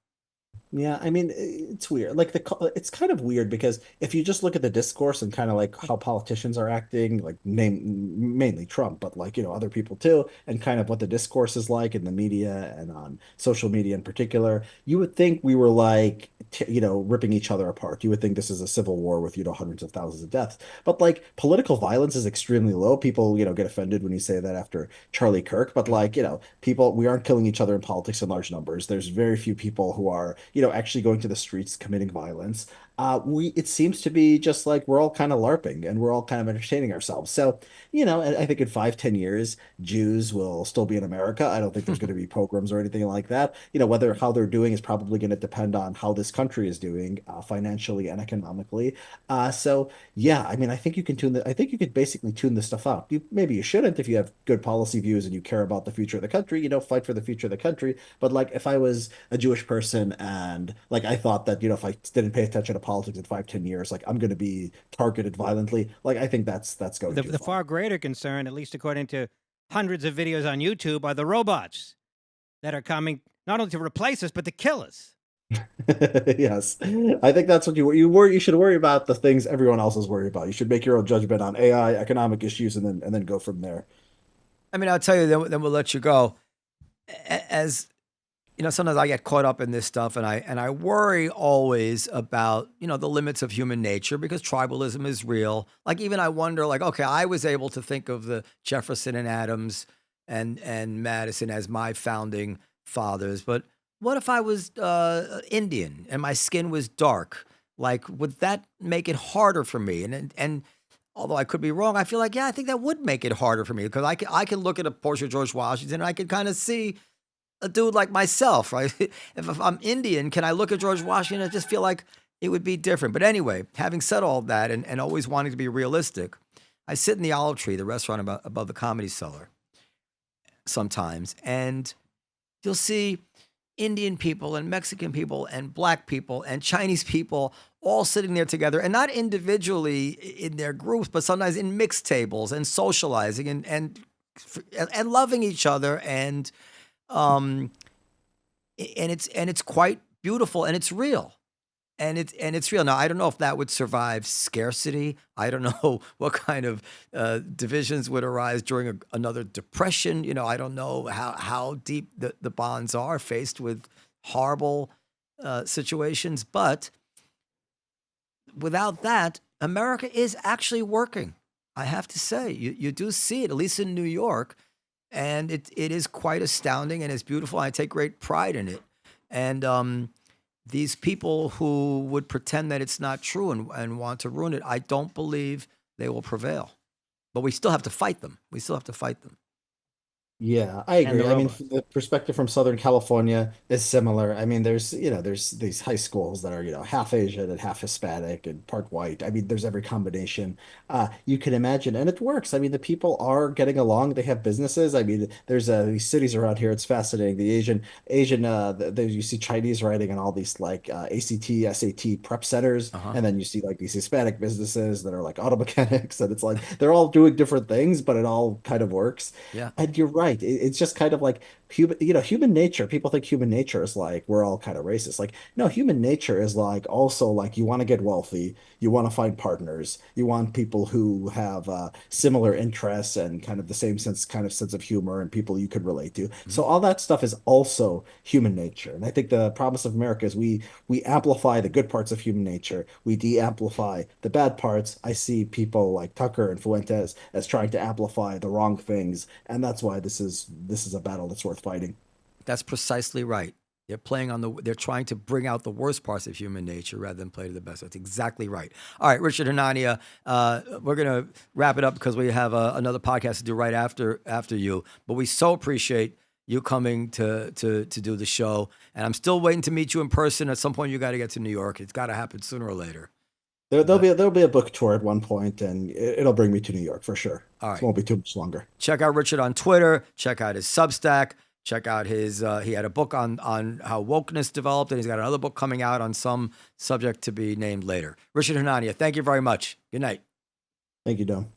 Yeah, I mean, it's weird. Like it's kind of weird because if you just look at the discourse and kind of like how politicians are acting, like mainly Trump, but like, other people too, and kind of what the discourse is like in the media and on social media in particular, you would think we were like, ripping each other apart. You would think this is a civil war with, hundreds of thousands of deaths. But like political violence is extremely low. People, get offended when you say that after Charlie Kirk, but like, people, we aren't killing each other in politics in large numbers. There's very few people who are, actually going to the streets committing violence. It seems to be just like we're all kind of LARPing and we're all kind of entertaining ourselves. So, I think in 5, 10 years, Jews will still be in America. I don't think there's going to be pogroms or anything like that. Whether how they're doing is probably going to depend on how this country is doing financially and economically. So yeah, I mean, I think you can I think you could basically tune this stuff out. Maybe you shouldn't if you have good policy views and you care about the future of the country, fight for the future of the country. But like if I was a Jewish person and like I thought that, if I didn't pay attention to politics in 5, 10 years, like I'm going to be targeted violently. Like I think that's going too
The
far.
far greater concern, at least according to hundreds of videos on YouTube, are the robots that are coming not only to replace us but to kill us.
Yes, I think that's what you worry. You should worry about the things everyone else is worried about. You should make your own judgment on AI, economic issues, and then go from there.
I mean, I'll tell you, then we'll let you go. As sometimes I get caught up in this stuff, and I worry always about the limits of human nature because tribalism is real. Like even I wonder, like, okay, I was able to think of the Jefferson and Adams and Madison as my founding fathers, but what if I was Indian and my skin was dark? Like, would that make it harder for me? And although I could be wrong, I feel like, yeah, I think that would make it harder for me because I can look at a portrait of George Washington and I can kind of see a dude like myself, right? If I'm Indian, can I look at George Washington and just feel like it would be different? But anyway, having said all that and always wanting to be realistic, I sit in the Olive Tree, the restaurant above the Comedy Cellar sometimes, and you'll see Indian people and Mexican people and black people and Chinese people all sitting there together and not individually in their groups, but sometimes in mixed tables and socializing and loving each other. And it's quite beautiful and it's real. And it's real. Now, I don't know if that would survive scarcity. I don't know what kind of divisions would arise during another depression. I don't know how deep the bonds are faced with horrible situations. But without that, America is actually working. I have to say, you do see it, at least in New York. And it is quite astounding and it's beautiful. I take great pride in it. And these people who would pretend that it's not true and want to ruin it, I don't believe they will prevail. But we still have to fight them.
Yeah, I
And the
agree. I mean,
robots.
the perspective from Southern California is similar. I mean, there's these high schools that are, half Asian and half Hispanic and part white. I mean, there's every combination you can imagine, and it works. I mean, the people are getting along. They have businesses. I mean, there's these cities around here. It's fascinating. The Asian, you see Chinese writing in all these like ACT, SAT prep centers,
Uh-huh.
and then you see like these Hispanic businesses that are like auto mechanics, and it's like they're all doing different things, but it all kind of works.
Yeah.
And you're right. It's just kind of like human nature. People think human nature is like we're all kind of racist. Like, no, human nature is like also like you want to get wealthy, you want to find partners, you want people who have similar interests and kind of the same sense of humor and people you could relate to.
Mm-hmm.
So all that stuff is also human nature. And I think the promise of America is we amplify the good parts of human nature, we de-amplify the bad parts. I see people like Tucker and Fuentes as trying to amplify the wrong things, and that's why this is a battle that's worth fighting.
That's precisely right. They're trying to bring out the worst parts of human nature rather than play to the best. That's exactly right. All right, Richard Hanania, we're going to wrap it up because we have another podcast to do right after you. But we so appreciate you coming to do the show. And I'm still waiting to meet you in person. At some point, you got to get to New York. It's got to happen sooner or later.
There'll be a book tour at one point, and it'll bring me to New York for sure.
All right.
It won't be too much longer.
Check out Richard on Twitter. Check out his Substack. Check out his, he had a book on how wokeness developed, and he's got another book coming out on some subject to be named later. Richard Hanania, thank you very much. Good night.
Thank you, Dom.